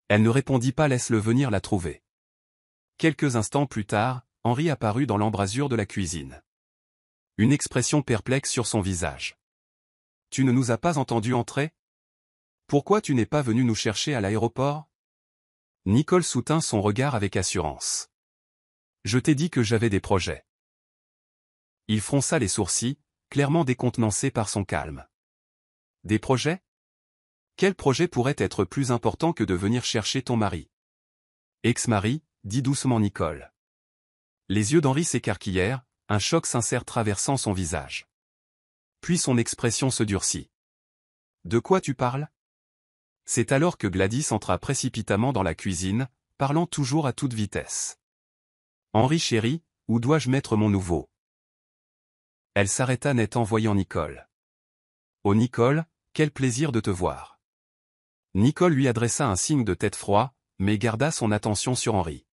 Elle ne répondit pas. Laisse-le venir la trouver. Quelques instants plus tard, Henri apparut dans l'embrasure de la cuisine. Une expression perplexe sur son visage. Tu ne nous as pas entendus entrer? Pourquoi tu n'es pas venu nous chercher à l'aéroport? Nicole soutint son regard avec assurance. Je t'ai dit que j'avais des projets. Il fronça les sourcils, clairement décontenancé par son calme. Des projets? Quel projet pourrait être plus important que de venir chercher ton mari? Ex-mari, dit doucement Nicole. Les yeux d'Henri s'écarquillèrent, un choc sincère traversant son visage. Puis son expression se durcit. De quoi tu parles? C'est alors que Gladys entra précipitamment dans la cuisine, parlant toujours à toute vitesse. Henri chéri, où dois-je mettre mon nouveau? Elle s'arrêta net en voyant Nicole. Oh Nicole, quel plaisir de te voir. Nicole lui adressa un signe de tête froid, mais garda son attention sur Henri.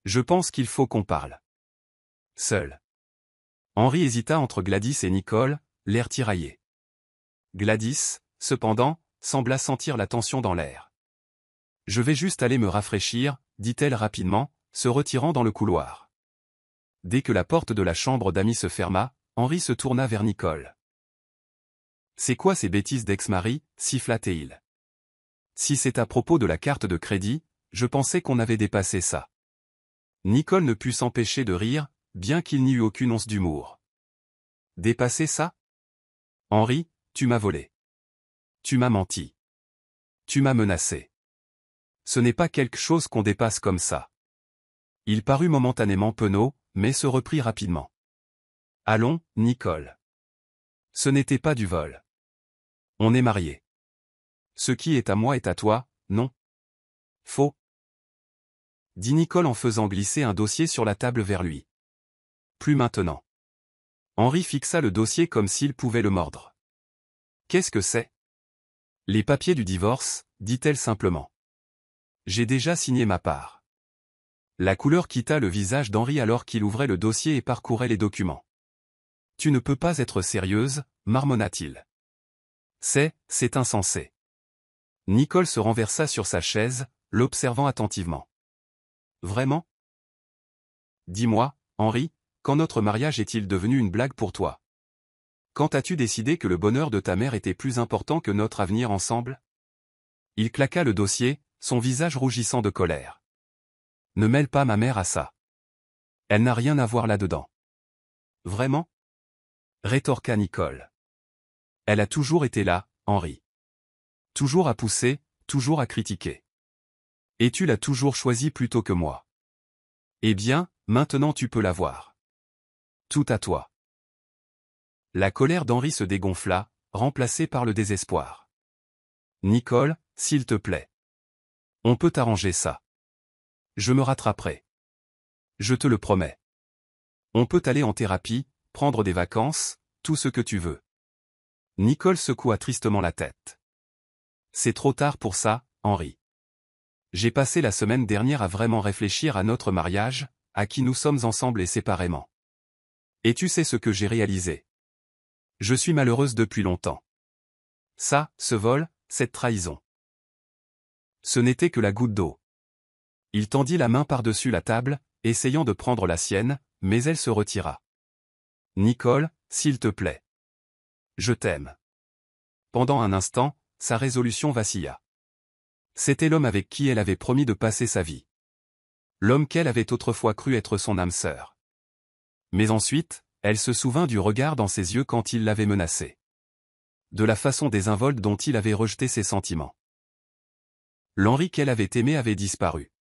Je pense qu'il faut qu'on parle. Seul. Henri hésita entre Gladys et Nicole, l'air tiraillé. Gladys, cependant, sembla sentir la tension dans l'air. Je vais juste aller me rafraîchir, dit-elle rapidement, se retirant dans le couloir. Dès que la porte de la chambre d'amis se ferma, Henri se tourna vers Nicole. C'est quoi ces bêtises d'ex-mari, siffla-t-il. Si c'est à propos de la carte de crédit, je pensais qu'on avait dépassé ça. Nicole ne put s'empêcher de rire, bien qu'il n'y eût aucune once d'humour. Dépasser ça? Henri, tu m'as volé. Tu m'as menti. Tu m'as menacé. Ce n'est pas quelque chose qu'on dépasse comme ça. Il parut momentanément penaud, mais se reprit rapidement. Allons, Nicole. Ce n'était pas du vol. On est mariés. Ce qui est à moi est à toi, non? Faux. Dit Nicole en faisant glisser un dossier sur la table vers lui. Plus maintenant. Henri fixa le dossier comme s'il pouvait le mordre. Qu'est-ce que c'est? Les papiers du divorce, dit-elle simplement. J'ai déjà signé ma part. La couleur quitta le visage d'Henri alors qu'il ouvrait le dossier et parcourait les documents. Tu ne peux pas être sérieuse, marmonna-t-il. C'est insensé. Nicole se renversa sur sa chaise, l'observant attentivement. Vraiment? Dis-moi, Henri, quand notre mariage est-il devenu une blague pour toi? Quand as-tu décidé que le bonheur de ta mère était plus important que notre avenir ensemble? Il claqua le dossier, son visage rougissant de colère. Ne mêle pas ma mère à ça. Elle n'a rien à voir là-dedans. Vraiment? Rétorqua Nicole. Elle a toujours été là, Henri. Toujours à pousser, toujours à critiquer. Et tu l'as toujours choisie plutôt que moi. Eh bien, maintenant tu peux la voir. Tout à toi. La colère d'Henri se dégonfla, remplacée par le désespoir. Nicole, s'il te plaît. On peut arranger ça. Je me rattraperai. Je te le promets. On peut aller en thérapie, prendre des vacances, tout ce que tu veux. Nicole secoua tristement la tête. C'est trop tard pour ça, Henri. J'ai passé la semaine dernière à vraiment réfléchir à notre mariage, à qui nous sommes ensemble et séparément. Et tu sais ce que j'ai réalisé. Je suis malheureuse depuis longtemps. Ça, ce vol, cette trahison. Ce n'était que la goutte d'eau. Il tendit la main par-dessus la table, essayant de prendre la sienne, mais elle se retira. Nicole, s'il te plaît. Je t'aime. Pendant un instant, sa résolution vacilla. C'était l'homme avec qui elle avait promis de passer sa vie. L'homme qu'elle avait autrefois cru être son âme sœur. Mais ensuite, elle se souvint du regard dans ses yeux quand il l'avait menacée. De la façon désinvolte dont il avait rejeté ses sentiments. L'Henri qu'elle avait aimé avait disparu.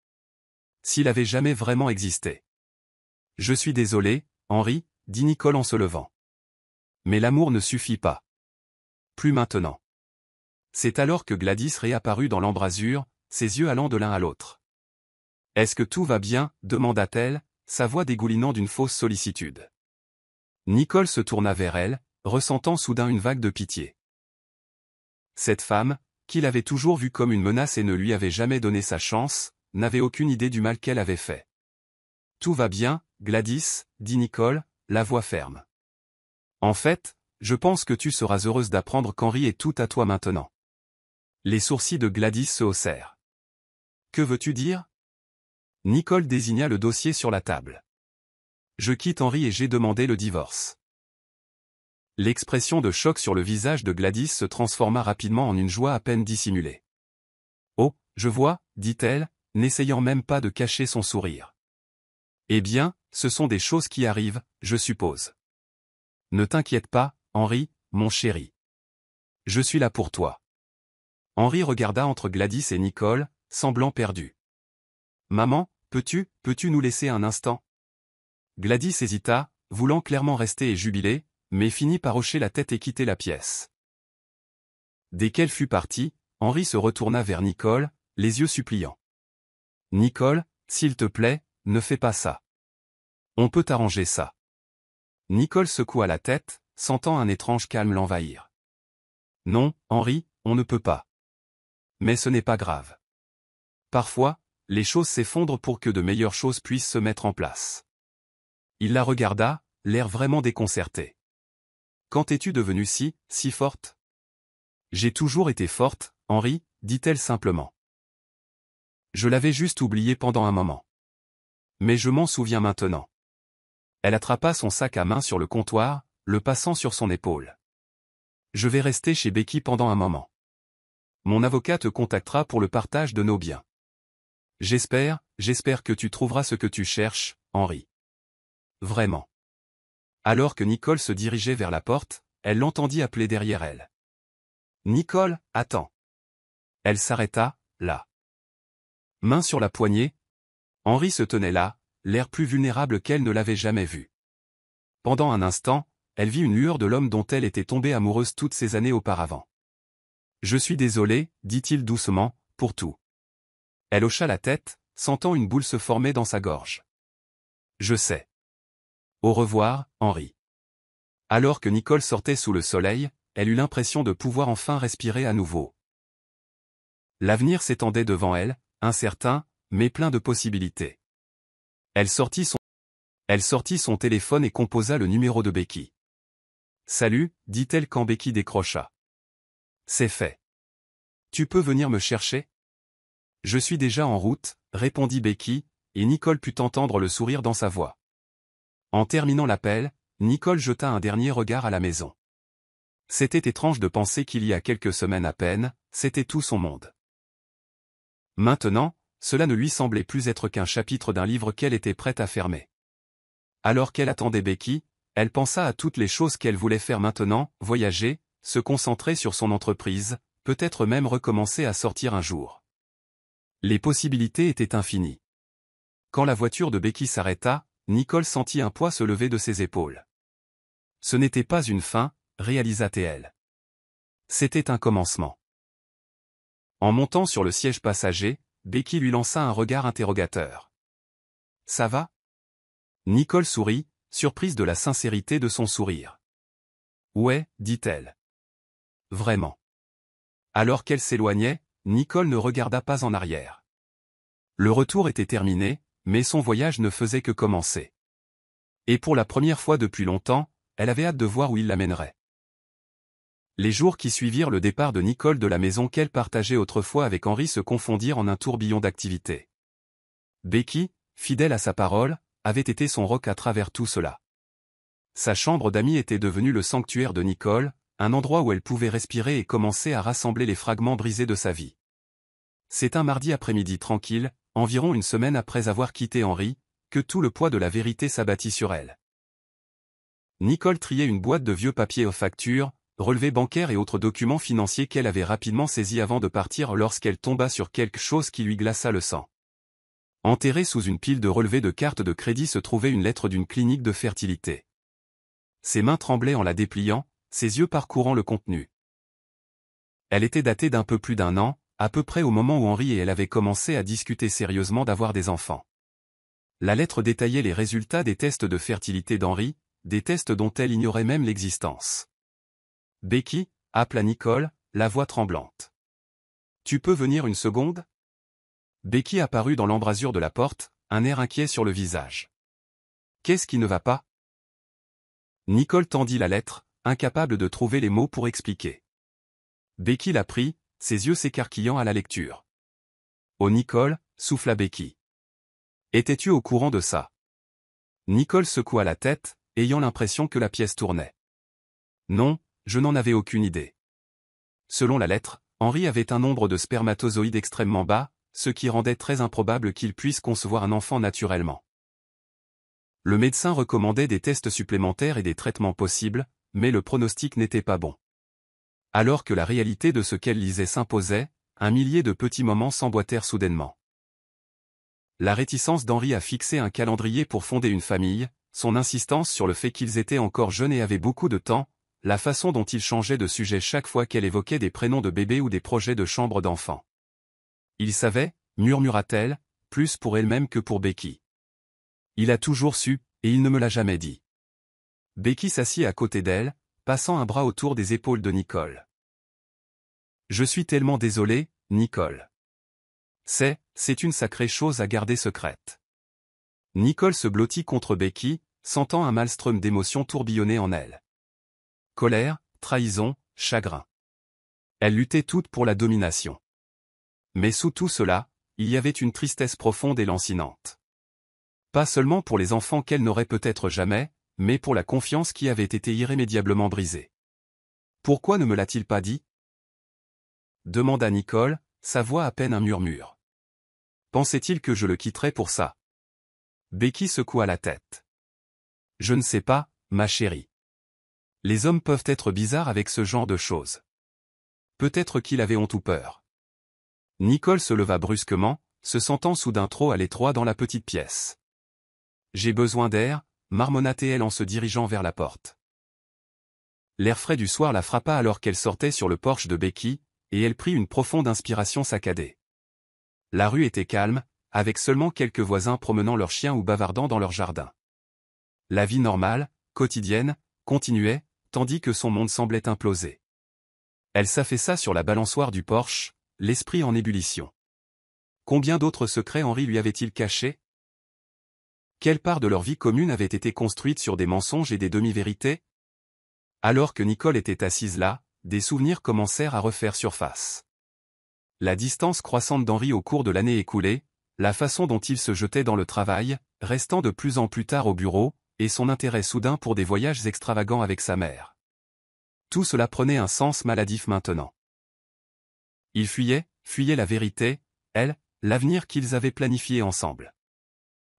S'il avait jamais vraiment existé. Je suis désolé, Henri, dit Nicole en se levant. Mais l'amour ne suffit pas. Plus maintenant. C'est alors que Gladys réapparut dans l'embrasure, ses yeux allant de l'un à l'autre. Est-ce que tout va bien, demanda-t-elle, sa voix dégoulinant d'une fausse sollicitude. Nicole se tourna vers elle, ressentant soudain une vague de pitié. Cette femme, qu'il avait toujours vue comme une menace et ne lui avait jamais donné sa chance, n'avait aucune idée du mal qu'elle avait fait. Tout va bien, Gladys, dit Nicole, la voix ferme. En fait, je pense que tu seras heureuse d'apprendre qu'Henri est tout à toi maintenant. Les sourcils de Gladys se haussèrent. Que veux-tu dire? Nicole désigna le dossier sur la table. Je quitte Henri et j'ai demandé le divorce. L'expression de choc sur le visage de Gladys se transforma rapidement en une joie à peine dissimulée. Oh, je vois, dit-elle, n'essayant même pas de cacher son sourire. Eh bien, ce sont des choses qui arrivent, je suppose. Ne t'inquiète pas, Henri, mon chéri. Je suis là pour toi. Henri regarda entre Gladys et Nicole, semblant perdu. Maman, peux-tu nous laisser un instant? Gladys hésita, voulant clairement rester et jubiler, mais finit par hocher la tête et quitter la pièce. Dès qu'elle fut partie, Henri se retourna vers Nicole, les yeux suppliants. Nicole, s'il te plaît, ne fais pas ça. On peut arranger ça. Nicole secoua la tête, sentant un étrange calme l'envahir. Non, Henri, on ne peut pas. Mais ce n'est pas grave. Parfois, les choses s'effondrent pour que de meilleures choses puissent se mettre en place. Il la regarda, l'air vraiment déconcerté. Quand es-tu devenue si forte? J'ai toujours été forte, Henri, dit-elle simplement. Je l'avais juste oublié pendant un moment. Mais je m'en souviens maintenant. Elle attrapa son sac à main sur le comptoir, le passant sur son épaule. Je vais rester chez Becky pendant un moment. Mon avocat te contactera pour le partage de nos biens. J'espère que tu trouveras ce que tu cherches, Henri. Vraiment. Alors que Nicole se dirigeait vers la porte, elle l'entendit appeler derrière elle. Nicole, attends. Elle s'arrêta, là. Main sur la poignée. Henri se tenait là, l'air plus vulnérable qu'elle ne l'avait jamais vu. Pendant un instant, elle vit une lueur de l'homme dont elle était tombée amoureuse toutes ces années auparavant. Je suis désolé, dit-il doucement, pour tout. Elle hocha la tête, sentant une boule se former dans sa gorge. Je sais. Au revoir, Henri. Alors que Nicole sortait sous le soleil, elle eut l'impression de pouvoir enfin respirer à nouveau. L'avenir s'étendait devant elle, incertain, mais plein de possibilités. Elle sortit son téléphone et composa le numéro de Becky. Salut, dit-elle quand Becky décrocha. C'est fait. Tu peux venir me chercher? Je suis déjà en route, répondit Becky, et Nicole put entendre le sourire dans sa voix. En terminant l'appel, Nicole jeta un dernier regard à la maison. C'était étrange de penser qu'il y a quelques semaines à peine, c'était tout son monde. Maintenant, cela ne lui semblait plus être qu'un chapitre d'un livre qu'elle était prête à fermer. Alors qu'elle attendait Becky, elle pensa à toutes les choses qu'elle voulait faire maintenant, voyager, se concentrer sur son entreprise, peut-être même recommencer à sortir un jour. Les possibilités étaient infinies. Quand la voiture de Becky s'arrêta, Nicole sentit un poids se lever de ses épaules. Ce n'était pas une fin, réalisa-t-elle. C'était un commencement. En montant sur le siège passager, Becky lui lança un regard interrogateur. Ça va? Nicole sourit, surprise de la sincérité de son sourire. Ouais, dit-elle. Vraiment. Alors qu'elle s'éloignait, Nicole ne regarda pas en arrière. Le retour était terminé, mais son voyage ne faisait que commencer. Et pour la première fois depuis longtemps, elle avait hâte de voir où il l'amènerait. Les jours qui suivirent le départ de Nicole de la maison qu'elle partageait autrefois avec Henri se confondirent en un tourbillon d'activités. Becky, fidèle à sa parole, avait été son roc à travers tout cela. Sa chambre d'amis était devenue le sanctuaire de Nicole, un endroit où elle pouvait respirer et commencer à rassembler les fragments brisés de sa vie. C'est un mardi après-midi tranquille, environ une semaine après avoir quitté Henri, que tout le poids de la vérité s'abattit sur elle. Nicole triait une boîte de vieux papiers aux factures, relevés bancaires et autres documents financiers qu'elle avait rapidement saisis avant de partir lorsqu'elle tomba sur quelque chose qui lui glaça le sang. Enterrée sous une pile de relevés de cartes de crédit se trouvait une lettre d'une clinique de fertilité. Ses mains tremblaient en la dépliant, ses yeux parcourant le contenu. Elle était datée d'un peu plus d'un an, à peu près au moment où Henri et elle avaient commencé à discuter sérieusement d'avoir des enfants. La lettre détaillait les résultats des tests de fertilité d'Henri, des tests dont elle ignorait même l'existence. Becky, appela Nicole, la voix tremblante. Tu peux venir une seconde? Becky apparut dans l'embrasure de la porte, un air inquiet sur le visage. Qu'est-ce qui ne va pas? Nicole tendit la lettre, incapable de trouver les mots pour expliquer. Becky la prit, ses yeux s'écarquillant à la lecture. Oh Nicole, souffla Becky. Étais-tu au courant de ça? Nicole secoua la tête, ayant l'impression que la pièce tournait. Non, je n'en avais aucune idée. Selon la lettre, Henri avait un nombre de spermatozoïdes extrêmement bas, ce qui rendait très improbable qu'il puisse concevoir un enfant naturellement. Le médecin recommandait des tests supplémentaires et des traitements possibles, mais le pronostic n'était pas bon. Alors que la réalité de ce qu'elle lisait s'imposait, un millier de petits moments s'emboîtèrent soudainement. La réticence d'Henri à fixer un calendrier pour fonder une famille, son insistance sur le fait qu'ils étaient encore jeunes et avaient beaucoup de temps, la façon dont il changeait de sujet chaque fois qu'elle évoquait des prénoms de bébé ou des projets de chambre d'enfant. Il savait, murmura-t-elle, plus pour elle-même que pour Becky. Il a toujours su, et il ne me l'a jamais dit. Becky s'assit à côté d'elle, passant un bras autour des épaules de Nicole. Je suis tellement désolé, Nicole. C'est une sacrée chose à garder secrète. Nicole se blottit contre Becky, sentant un maelstrom d'émotions tourbillonner en elle. Colère, trahison, chagrin. Elles luttaient toutes pour la domination. Mais sous tout cela, il y avait une tristesse profonde et lancinante. Pas seulement pour les enfants qu'elle n'aurait peut-être jamais, mais pour la confiance qui avait été irrémédiablement brisée. Pourquoi ne me l'a-t-il pas dit? Demanda Nicole, sa voix à peine un murmure. Pensait-il que je le quitterais pour ça? Becky secoua la tête. Je ne sais pas, ma chérie. Les hommes peuvent être bizarres avec ce genre de choses. Peut-être qu'il avait honte ou peur. Nicole se leva brusquement, se sentant soudain trop à l'étroit dans la petite pièce. J'ai besoin d'air, marmonna-t-elle en se dirigeant vers la porte. L'air frais du soir la frappa alors qu'elle sortait sur le porche de Becky, et elle prit une profonde inspiration saccadée. La rue était calme, avec seulement quelques voisins promenant leurs chiens ou bavardant dans leur jardin. La vie normale, quotidienne, continuait, tandis que son monde semblait imploser. Elle s'affaissa sur la balançoire du porche, l'esprit en ébullition. Combien d'autres secrets Henri lui avait-il cachés? Quelle part de leur vie commune avait été construite sur des mensonges et des demi-vérités? Alors que Nicole était assise là, des souvenirs commencèrent à refaire surface. La distance croissante d'Henri au cours de l'année écoulée, la façon dont il se jetait dans le travail, restant de plus en plus tard au bureau, et son intérêt soudain pour des voyages extravagants avec sa mère. Tout cela prenait un sens maladif maintenant. Ils fuyaient la vérité, elle, l'avenir qu'ils avaient planifié ensemble.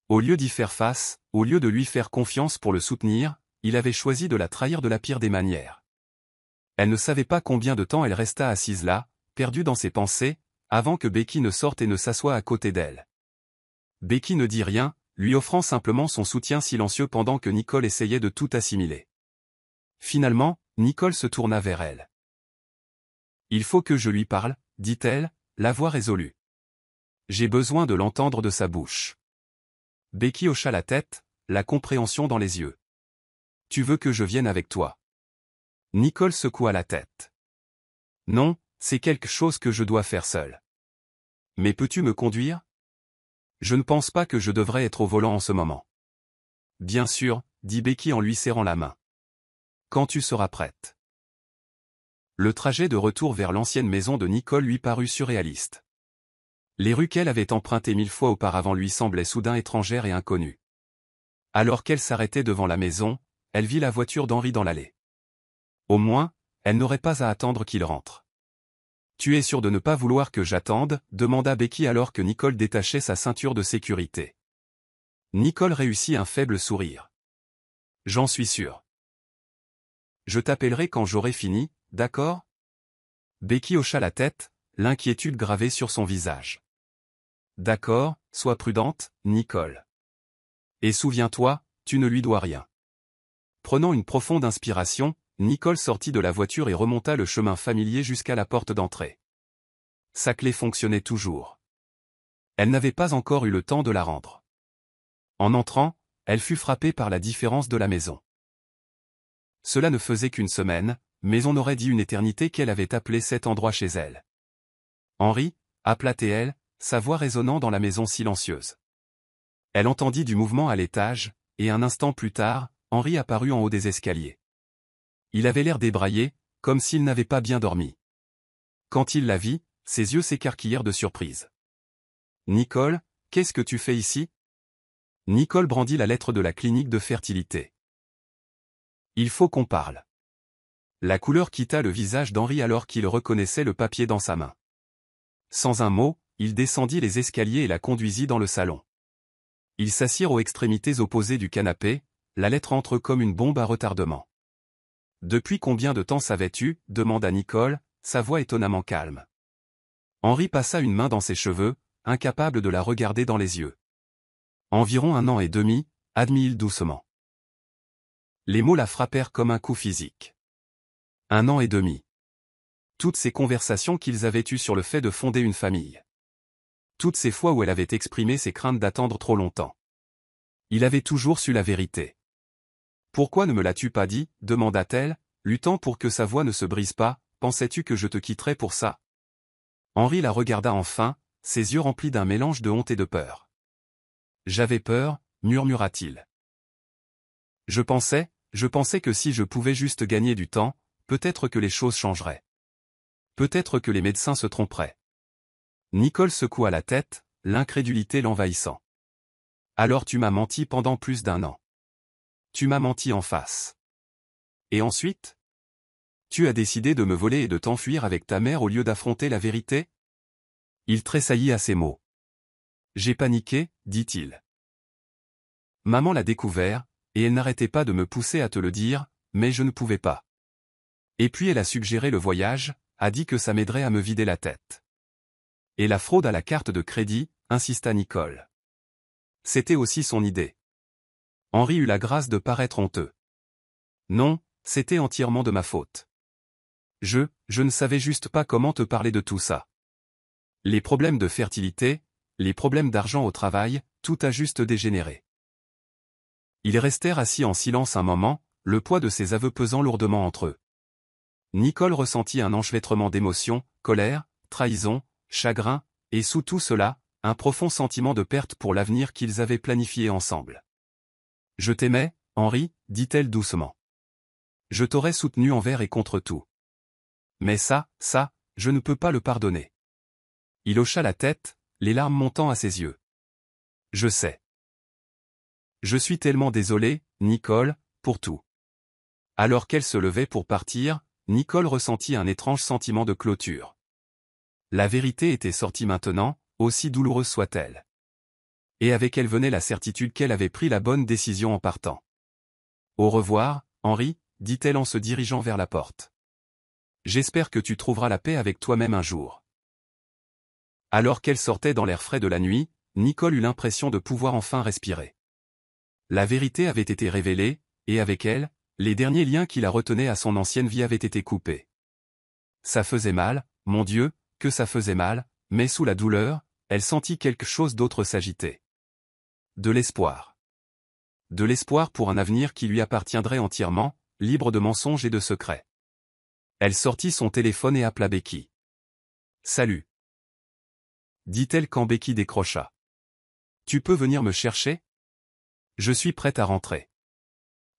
Au lieu d'y faire face, au lieu de lui faire confiance pour le soutenir, il avait choisi de la trahir de la pire des manières. Elle ne savait pas combien de temps elle resta assise là, perdue dans ses pensées, avant que Becky ne sorte et ne s'assoie à côté d'elle. Becky ne dit rien, lui offrant simplement son soutien silencieux pendant que Nicole essayait de tout assimiler. Finalement, Nicole se tourna vers elle. « Il faut que je lui parle, » dit-elle, la voix résolue. « J'ai besoin de l'entendre de sa bouche. » Becky hocha la tête, la compréhension dans les yeux. « Tu veux que je vienne avec toi ?» Nicole secoua la tête. « Non, c'est quelque chose que je dois faire seule. »« Mais peux-tu me conduire ? » ?»« Je ne pense pas que je devrais être au volant en ce moment. »« Bien sûr, » dit Becky en lui serrant la main. « Quand tu seras prête. » Le trajet de retour vers l'ancienne maison de Nicole lui parut surréaliste. Les rues qu'elle avait empruntées 1000 fois auparavant lui semblaient soudain étrangères et inconnues. Alors qu'elle s'arrêtait devant la maison, elle vit la voiture d'Henri dans l'allée. Au moins, elle n'aurait pas à attendre qu'il rentre. « Tu es sûr de ne pas vouloir que j'attende ?» demanda Becky alors que Nicole détachait sa ceinture de sécurité. Nicole réussit un faible sourire. « J'en suis sûr. Je t'appellerai quand j'aurai fini, d'accord ?» Becky hocha la tête, l'inquiétude gravée sur son visage. « D'accord, sois prudente, Nicole. Et souviens-toi, tu ne lui dois rien. » Prenant une profonde inspiration, Nicole sortit de la voiture et remonta le chemin familier jusqu'à la porte d'entrée. Sa clé fonctionnait toujours. Elle n'avait pas encore eu le temps de la rendre. En entrant, elle fut frappée par la différence de la maison. Cela ne faisait qu'une semaine, mais on aurait dit une éternité qu'elle avait appelé cet endroit chez elle. Henri, appela-t-elle, sa voix résonnant dans la maison silencieuse. Elle entendit du mouvement à l'étage, et un instant plus tard, Henri apparut en haut des escaliers. Il avait l'air débraillé, comme s'il n'avait pas bien dormi. Quand il la vit, ses yeux s'écarquillèrent de surprise. « Nicole, qu'est-ce que tu fais ici ?» Nicole brandit la lettre de la clinique de fertilité. « Il faut qu'on parle. » La couleur quitta le visage d'Henri alors qu'il reconnaissait le papier dans sa main. Sans un mot, il descendit les escaliers et la conduisit dans le salon. Ils s'assirent aux extrémités opposées du canapé, la lettre entre comme une bombe à retardement. « Depuis combien de temps savais-tu » demanda Nicole, sa voix étonnamment calme. Henri passa une main dans ses cheveux, incapable de la regarder dans les yeux. « Environ 1 an et demi, » admit-il doucement. Les mots la frappèrent comme un coup physique. 1 an et demi. Toutes ces conversations qu'ils avaient eues sur le fait de fonder une famille. Toutes ces fois où elle avait exprimé ses craintes d'attendre trop longtemps. Il avait toujours su la vérité. Pourquoi ne me l'as-tu pas dit, demanda-t-elle, luttant pour que sa voix ne se brise pas, pensais-tu que je te quitterais pour ça? Henri la regarda enfin, ses yeux remplis d'un mélange de honte et de peur. J'avais peur, murmura-t-il. Je pensais que si je pouvais juste gagner du temps, peut-être que les choses changeraient. Peut-être que les médecins se tromperaient. Nicole secoua la tête, l'incrédulité l'envahissant. Alors tu m'as menti pendant plus d'1 an. Tu m'as menti en face. Et ensuite? Tu as décidé de me voler et de t'enfuir avec ta mère au lieu d'affronter la vérité? Il tressaillit à ces mots. J'ai paniqué, dit-il. Maman l'a découvert, et elle n'arrêtait pas de me pousser à te le dire, mais je ne pouvais pas. Et puis elle a suggéré le voyage, a dit que ça m'aiderait à me vider la tête. Et la fraude à la carte de crédit, insista Nicole. C'était aussi son idée. Henri eut la grâce de paraître honteux. Non, c'était entièrement de ma faute. Je ne savais juste pas comment te parler de tout ça. Les problèmes de fertilité, les problèmes d'argent au travail, tout a juste dégénéré. Ils restèrent assis en silence un moment, le poids de ses aveux pesant lourdement entre eux. Nicole ressentit un enchevêtrement d'émotions, colère, trahison, chagrin, et sous tout cela, un profond sentiment de perte pour l'avenir qu'ils avaient planifié ensemble. Je t'aimais, Henri, dit-elle doucement. Je t'aurais soutenu envers et contre tout. Mais ça, je ne peux pas le pardonner. Il hocha la tête, les larmes montant à ses yeux. Je sais. Je suis tellement désolé, Nicole, pour tout. Alors qu'elle se levait pour partir, Nicole ressentit un étrange sentiment de clôture. La vérité était sortie maintenant, aussi douloureuse soit-elle. Et avec elle venait la certitude qu'elle avait pris la bonne décision en partant. Au revoir, Henri, dit-elle en se dirigeant vers la porte. J'espère que tu trouveras la paix avec toi-même un jour. Alors qu'elle sortait dans l'air frais de la nuit, Nicole eut l'impression de pouvoir enfin respirer. La vérité avait été révélée, et avec elle, les derniers liens qui la retenaient à son ancienne vie avaient été coupés. Ça faisait mal, mon Dieu, que ça faisait mal, mais sous la douleur, elle sentit quelque chose d'autre s'agiter. De l'espoir. De l'espoir pour un avenir qui lui appartiendrait entièrement, libre de mensonges et de secrets. Elle sortit son téléphone et appela Becky. « Salut. » dit-elle quand Becky décrocha. « Tu peux venir me chercher? Je suis prête à rentrer. »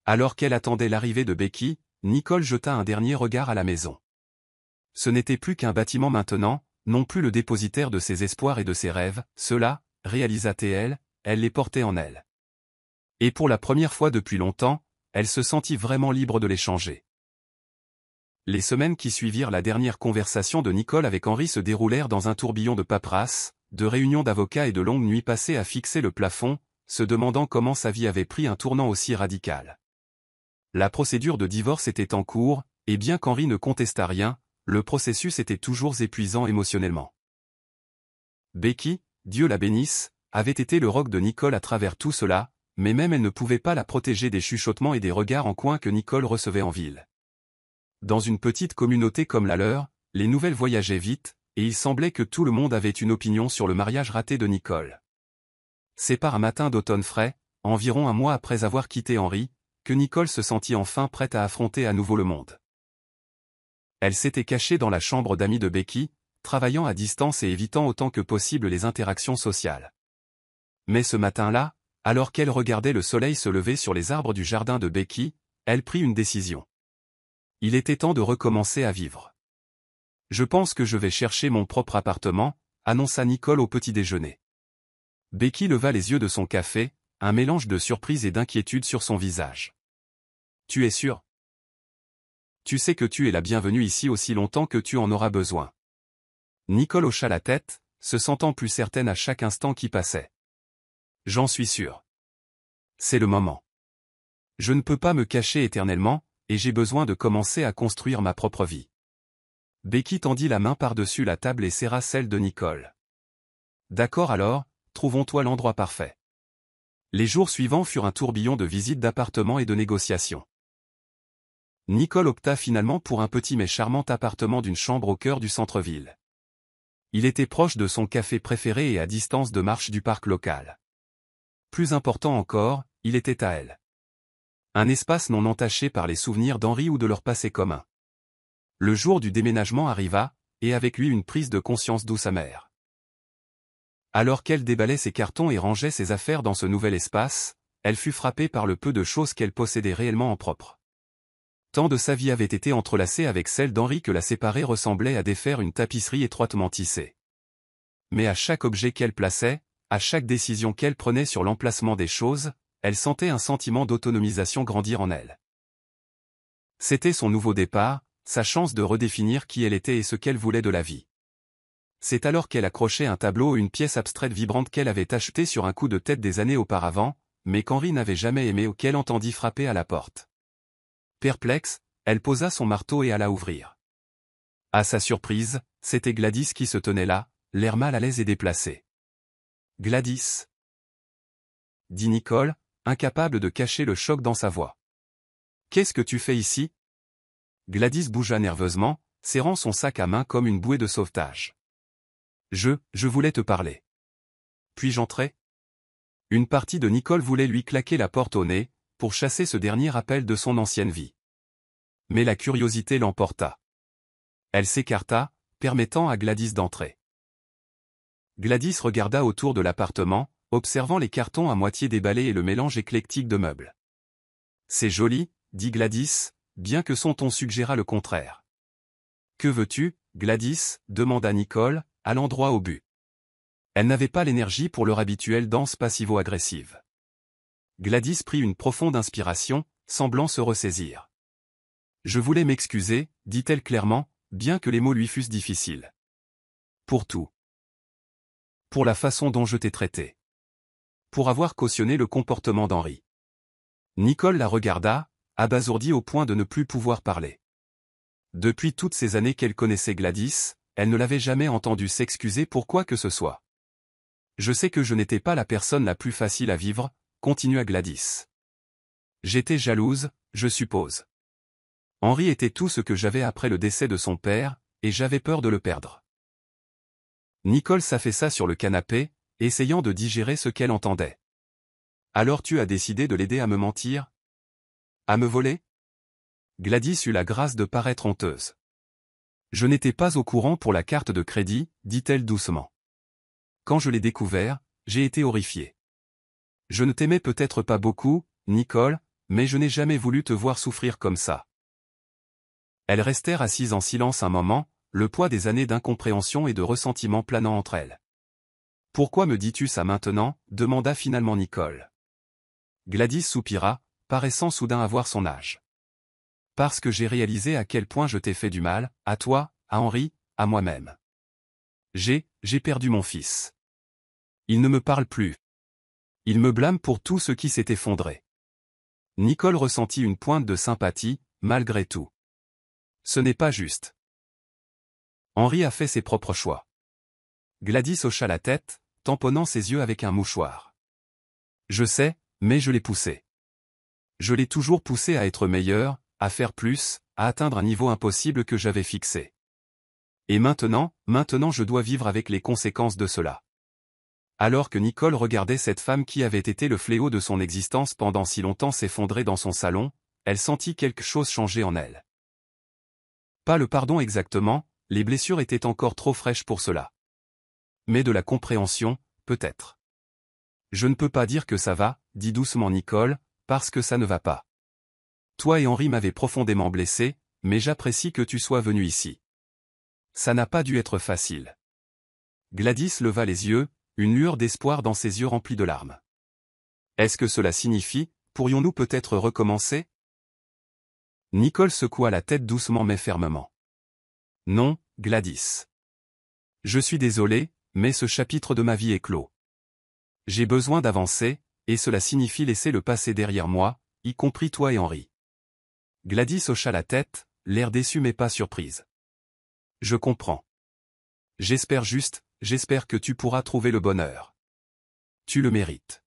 Alors qu'elle attendait l'arrivée de Becky, Nicole jeta un dernier regard à la maison. Ce n'était plus qu'un bâtiment maintenant, non plus le dépositaire de ses espoirs et de ses rêves, ceux-là, réalisa-t-elle, elle les portait en elle. Et pour la première fois depuis longtemps, elle se sentit vraiment libre de les changer. Les semaines qui suivirent la dernière conversation de Nicole avec Henri se déroulèrent dans un tourbillon de paperasse, de réunions d'avocats et de longues nuits passées à fixer le plafond, se demandant comment sa vie avait pris un tournant aussi radical. La procédure de divorce était en cours, et bien qu'Henri ne contestât rien, le processus était toujours épuisant émotionnellement. Becky, Dieu la bénisse, avait été le roc de Nicole à travers tout cela, mais même elle ne pouvait pas la protéger des chuchotements et des regards en coin que Nicole recevait en ville. Dans une petite communauté comme la leur, les nouvelles voyageaient vite, et il semblait que tout le monde avait une opinion sur le mariage raté de Nicole. C'est par un matin d'automne frais, environ un mois après avoir quitté Henri, que Nicole se sentit enfin prête à affronter à nouveau le monde. Elle s'était cachée dans la chambre d'amis de Becky, travaillant à distance et évitant autant que possible les interactions sociales. Mais ce matin-là, alors qu'elle regardait le soleil se lever sur les arbres du jardin de Becky, elle prit une décision. Il était temps de recommencer à vivre. Je pense que je vais chercher mon propre appartement, annonça Nicole au petit déjeuner. Becky leva les yeux de son café, un mélange de surprise et d'inquiétude sur son visage. Tu es sûr? Tu sais que tu es la bienvenue ici aussi longtemps que tu en auras besoin. Nicole hocha la tête, se sentant plus certaine à chaque instant qui passait. J'en suis sûr. C'est le moment. Je ne peux pas me cacher éternellement, et j'ai besoin de commencer à construire ma propre vie. Becky tendit la main par-dessus la table et serra celle de Nicole. D'accord alors, trouvons-toi l'endroit parfait. Les jours suivants furent un tourbillon de visites d'appartements et de négociations. Nicole opta finalement pour un petit mais charmant appartement d'une chambre au cœur du centre-ville. Il était proche de son café préféré et à distance de marche du parc local. Plus important encore, il était à elle. Un espace non entaché par les souvenirs d'Henri ou de leur passé commun. Le jour du déménagement arriva, et avec lui une prise de conscience douce amère. Alors qu'elle déballait ses cartons et rangeait ses affaires dans ce nouvel espace, elle fut frappée par le peu de choses qu'elle possédait réellement en propre. Tant de sa vie avait été entrelacée avec celle d'Henri que la séparer ressemblait à défaire une tapisserie étroitement tissée. Mais à chaque objet qu'elle plaçait, à chaque décision qu'elle prenait sur l'emplacement des choses, elle sentait un sentiment d'autonomisation grandir en elle. C'était son nouveau départ, sa chance de redéfinir qui elle était et ce qu'elle voulait de la vie. C'est alors qu'elle accrochait un tableau ou une pièce abstraite vibrante qu'elle avait achetée sur un coup de tête des années auparavant, mais qu'Henri n'avait jamais aimé ou qu'elle entendit frapper à la porte. Perplexe, elle posa son marteau et alla ouvrir. À sa surprise, c'était Gladys qui se tenait là, l'air mal à l'aise et déplacé. « Gladys !» dit Nicole, incapable de cacher le choc dans sa voix. « Qu'est-ce que tu fais ici ?» Gladys bougea nerveusement, serrant son sac à main comme une bouée de sauvetage. « Je voulais te parler. » Puis-je entrer ? Une partie de Nicole voulait lui claquer la porte au nez, pour chasser ce dernier rappel de son ancienne vie. Mais la curiosité l'emporta. Elle s'écarta, permettant à Gladys d'entrer. Gladys regarda autour de l'appartement, observant les cartons à moitié déballés et le mélange éclectique de meubles. « C'est joli, » dit Gladys, bien que son ton suggéra le contraire. « Que veux-tu, Gladys ?» demanda Nicole, allant droit au but. Elle n'avait pas l'énergie pour leur habituelle danse passivo-agressive. Gladys prit une profonde inspiration, semblant se ressaisir. « Je voulais m'excuser, » dit-elle clairement, bien que les mots lui fussent difficiles. « Pour tout. Pour la façon dont je t'ai traité. Pour avoir cautionné le comportement d'Henri. » Nicole la regarda, abasourdie au point de ne plus pouvoir parler. Depuis toutes ces années qu'elle connaissait Gladys, elle ne l'avait jamais entendue s'excuser pour quoi que ce soit. « Je sais que je n'étais pas la personne la plus facile à vivre, » continua Gladys. « J'étais jalouse, je suppose. Henri était tout ce que j'avais après le décès de son père, et j'avais peur de le perdre. » Nicole s'affaissa sur le canapé, essayant de digérer ce qu'elle entendait. « Alors tu as décidé de l'aider à me mentir ? À me voler ?» Gladys eut la grâce de paraître honteuse. « Je n'étais pas au courant pour la carte de crédit, » dit-elle doucement. « Quand je l'ai découvert, j'ai été horrifiée. Je ne t'aimais peut-être pas beaucoup, Nicole, mais je n'ai jamais voulu te voir souffrir comme ça. » Elles restèrent assises en silence un moment, le poids des années d'incompréhension et de ressentiment planant entre elles. « Pourquoi me dis-tu ça maintenant ?» demanda finalement Nicole. Gladys soupira, paraissant soudain avoir son âge. « Parce que j'ai réalisé à quel point je t'ai fait du mal, à toi, à Henri, à moi-même. J'ai perdu mon fils. Il ne me parle plus. Il me blâme pour tout ce qui s'est effondré. » Nicole ressentit une pointe de sympathie, malgré tout. Ce n'est pas juste. Henri a fait ses propres choix. Gladys hocha la tête, tamponnant ses yeux avec un mouchoir. Je sais, mais je l'ai poussé. Je l'ai toujours poussé à être meilleur, à faire plus, à atteindre un niveau impossible que j'avais fixé. Et maintenant je dois vivre avec les conséquences de cela. Alors que Nicole regardait cette femme qui avait été le fléau de son existence pendant si longtemps s'effondrer dans son salon, elle sentit quelque chose changer en elle. Pas le pardon exactement, les blessures étaient encore trop fraîches pour cela. Mais de la compréhension, peut-être. Je ne peux pas dire que ça va, dit doucement Nicole, parce que ça ne va pas. Toi et Henri m'avez profondément blessé, mais j'apprécie que tu sois venu ici. Ça n'a pas dû être facile. Gladys leva les yeux, une lueur d'espoir dans ses yeux remplis de larmes. Est-ce que cela signifie, pourrions-nous peut-être recommencer ? Nicole secoua la tête doucement mais fermement. Non, Gladys. Je suis désolé, mais ce chapitre de ma vie est clos. J'ai besoin d'avancer, et cela signifie laisser le passé derrière moi, y compris toi et Henri. Gladys hocha la tête, l'air déçu mais pas surprise. Je comprends. J'espère que tu pourras trouver le bonheur. Tu le mérites.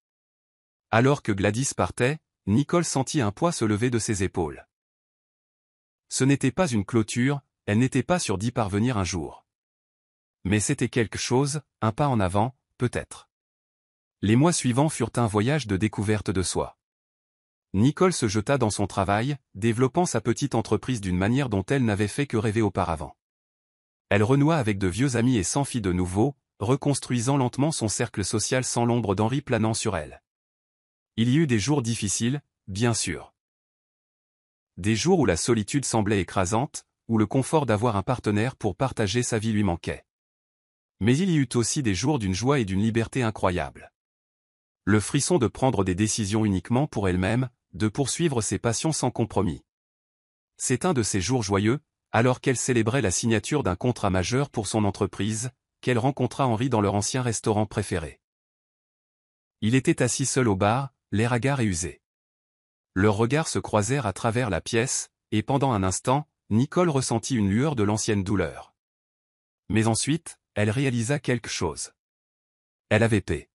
Alors que Gladys partait, Nicole sentit un poids se lever de ses épaules. Ce n'était pas une clôture, elle n'était pas sûre d'y parvenir un jour. Mais c'était quelque chose, un pas en avant, peut-être. Les mois suivants furent un voyage de découverte de soi. Nicole se jeta dans son travail, développant sa petite entreprise d'une manière dont elle n'avait fait que rêver auparavant. Elle renoua avec de vieux amis et s'en fit de nouveaux, reconstruisant lentement son cercle social sans l'ombre d'Henri planant sur elle. Il y eut des jours difficiles, bien sûr. Des jours où la solitude semblait écrasante, où le confort d'avoir un partenaire pour partager sa vie lui manquait. Mais il y eut aussi des jours d'une joie et d'une liberté incroyables. Le frisson de prendre des décisions uniquement pour elle-même, de poursuivre ses passions sans compromis. C'est un de ces jours joyeux, alors qu'elle célébrait la signature d'un contrat majeur pour son entreprise, qu'elle rencontra Henri dans leur ancien restaurant préféré. Il était assis seul au bar, l'air hagard et usé. Leurs regards se croisèrent à travers la pièce, et pendant un instant, Nicole ressentit une lueur de l'ancienne douleur. Mais ensuite, elle réalisa quelque chose. Elle avait paix.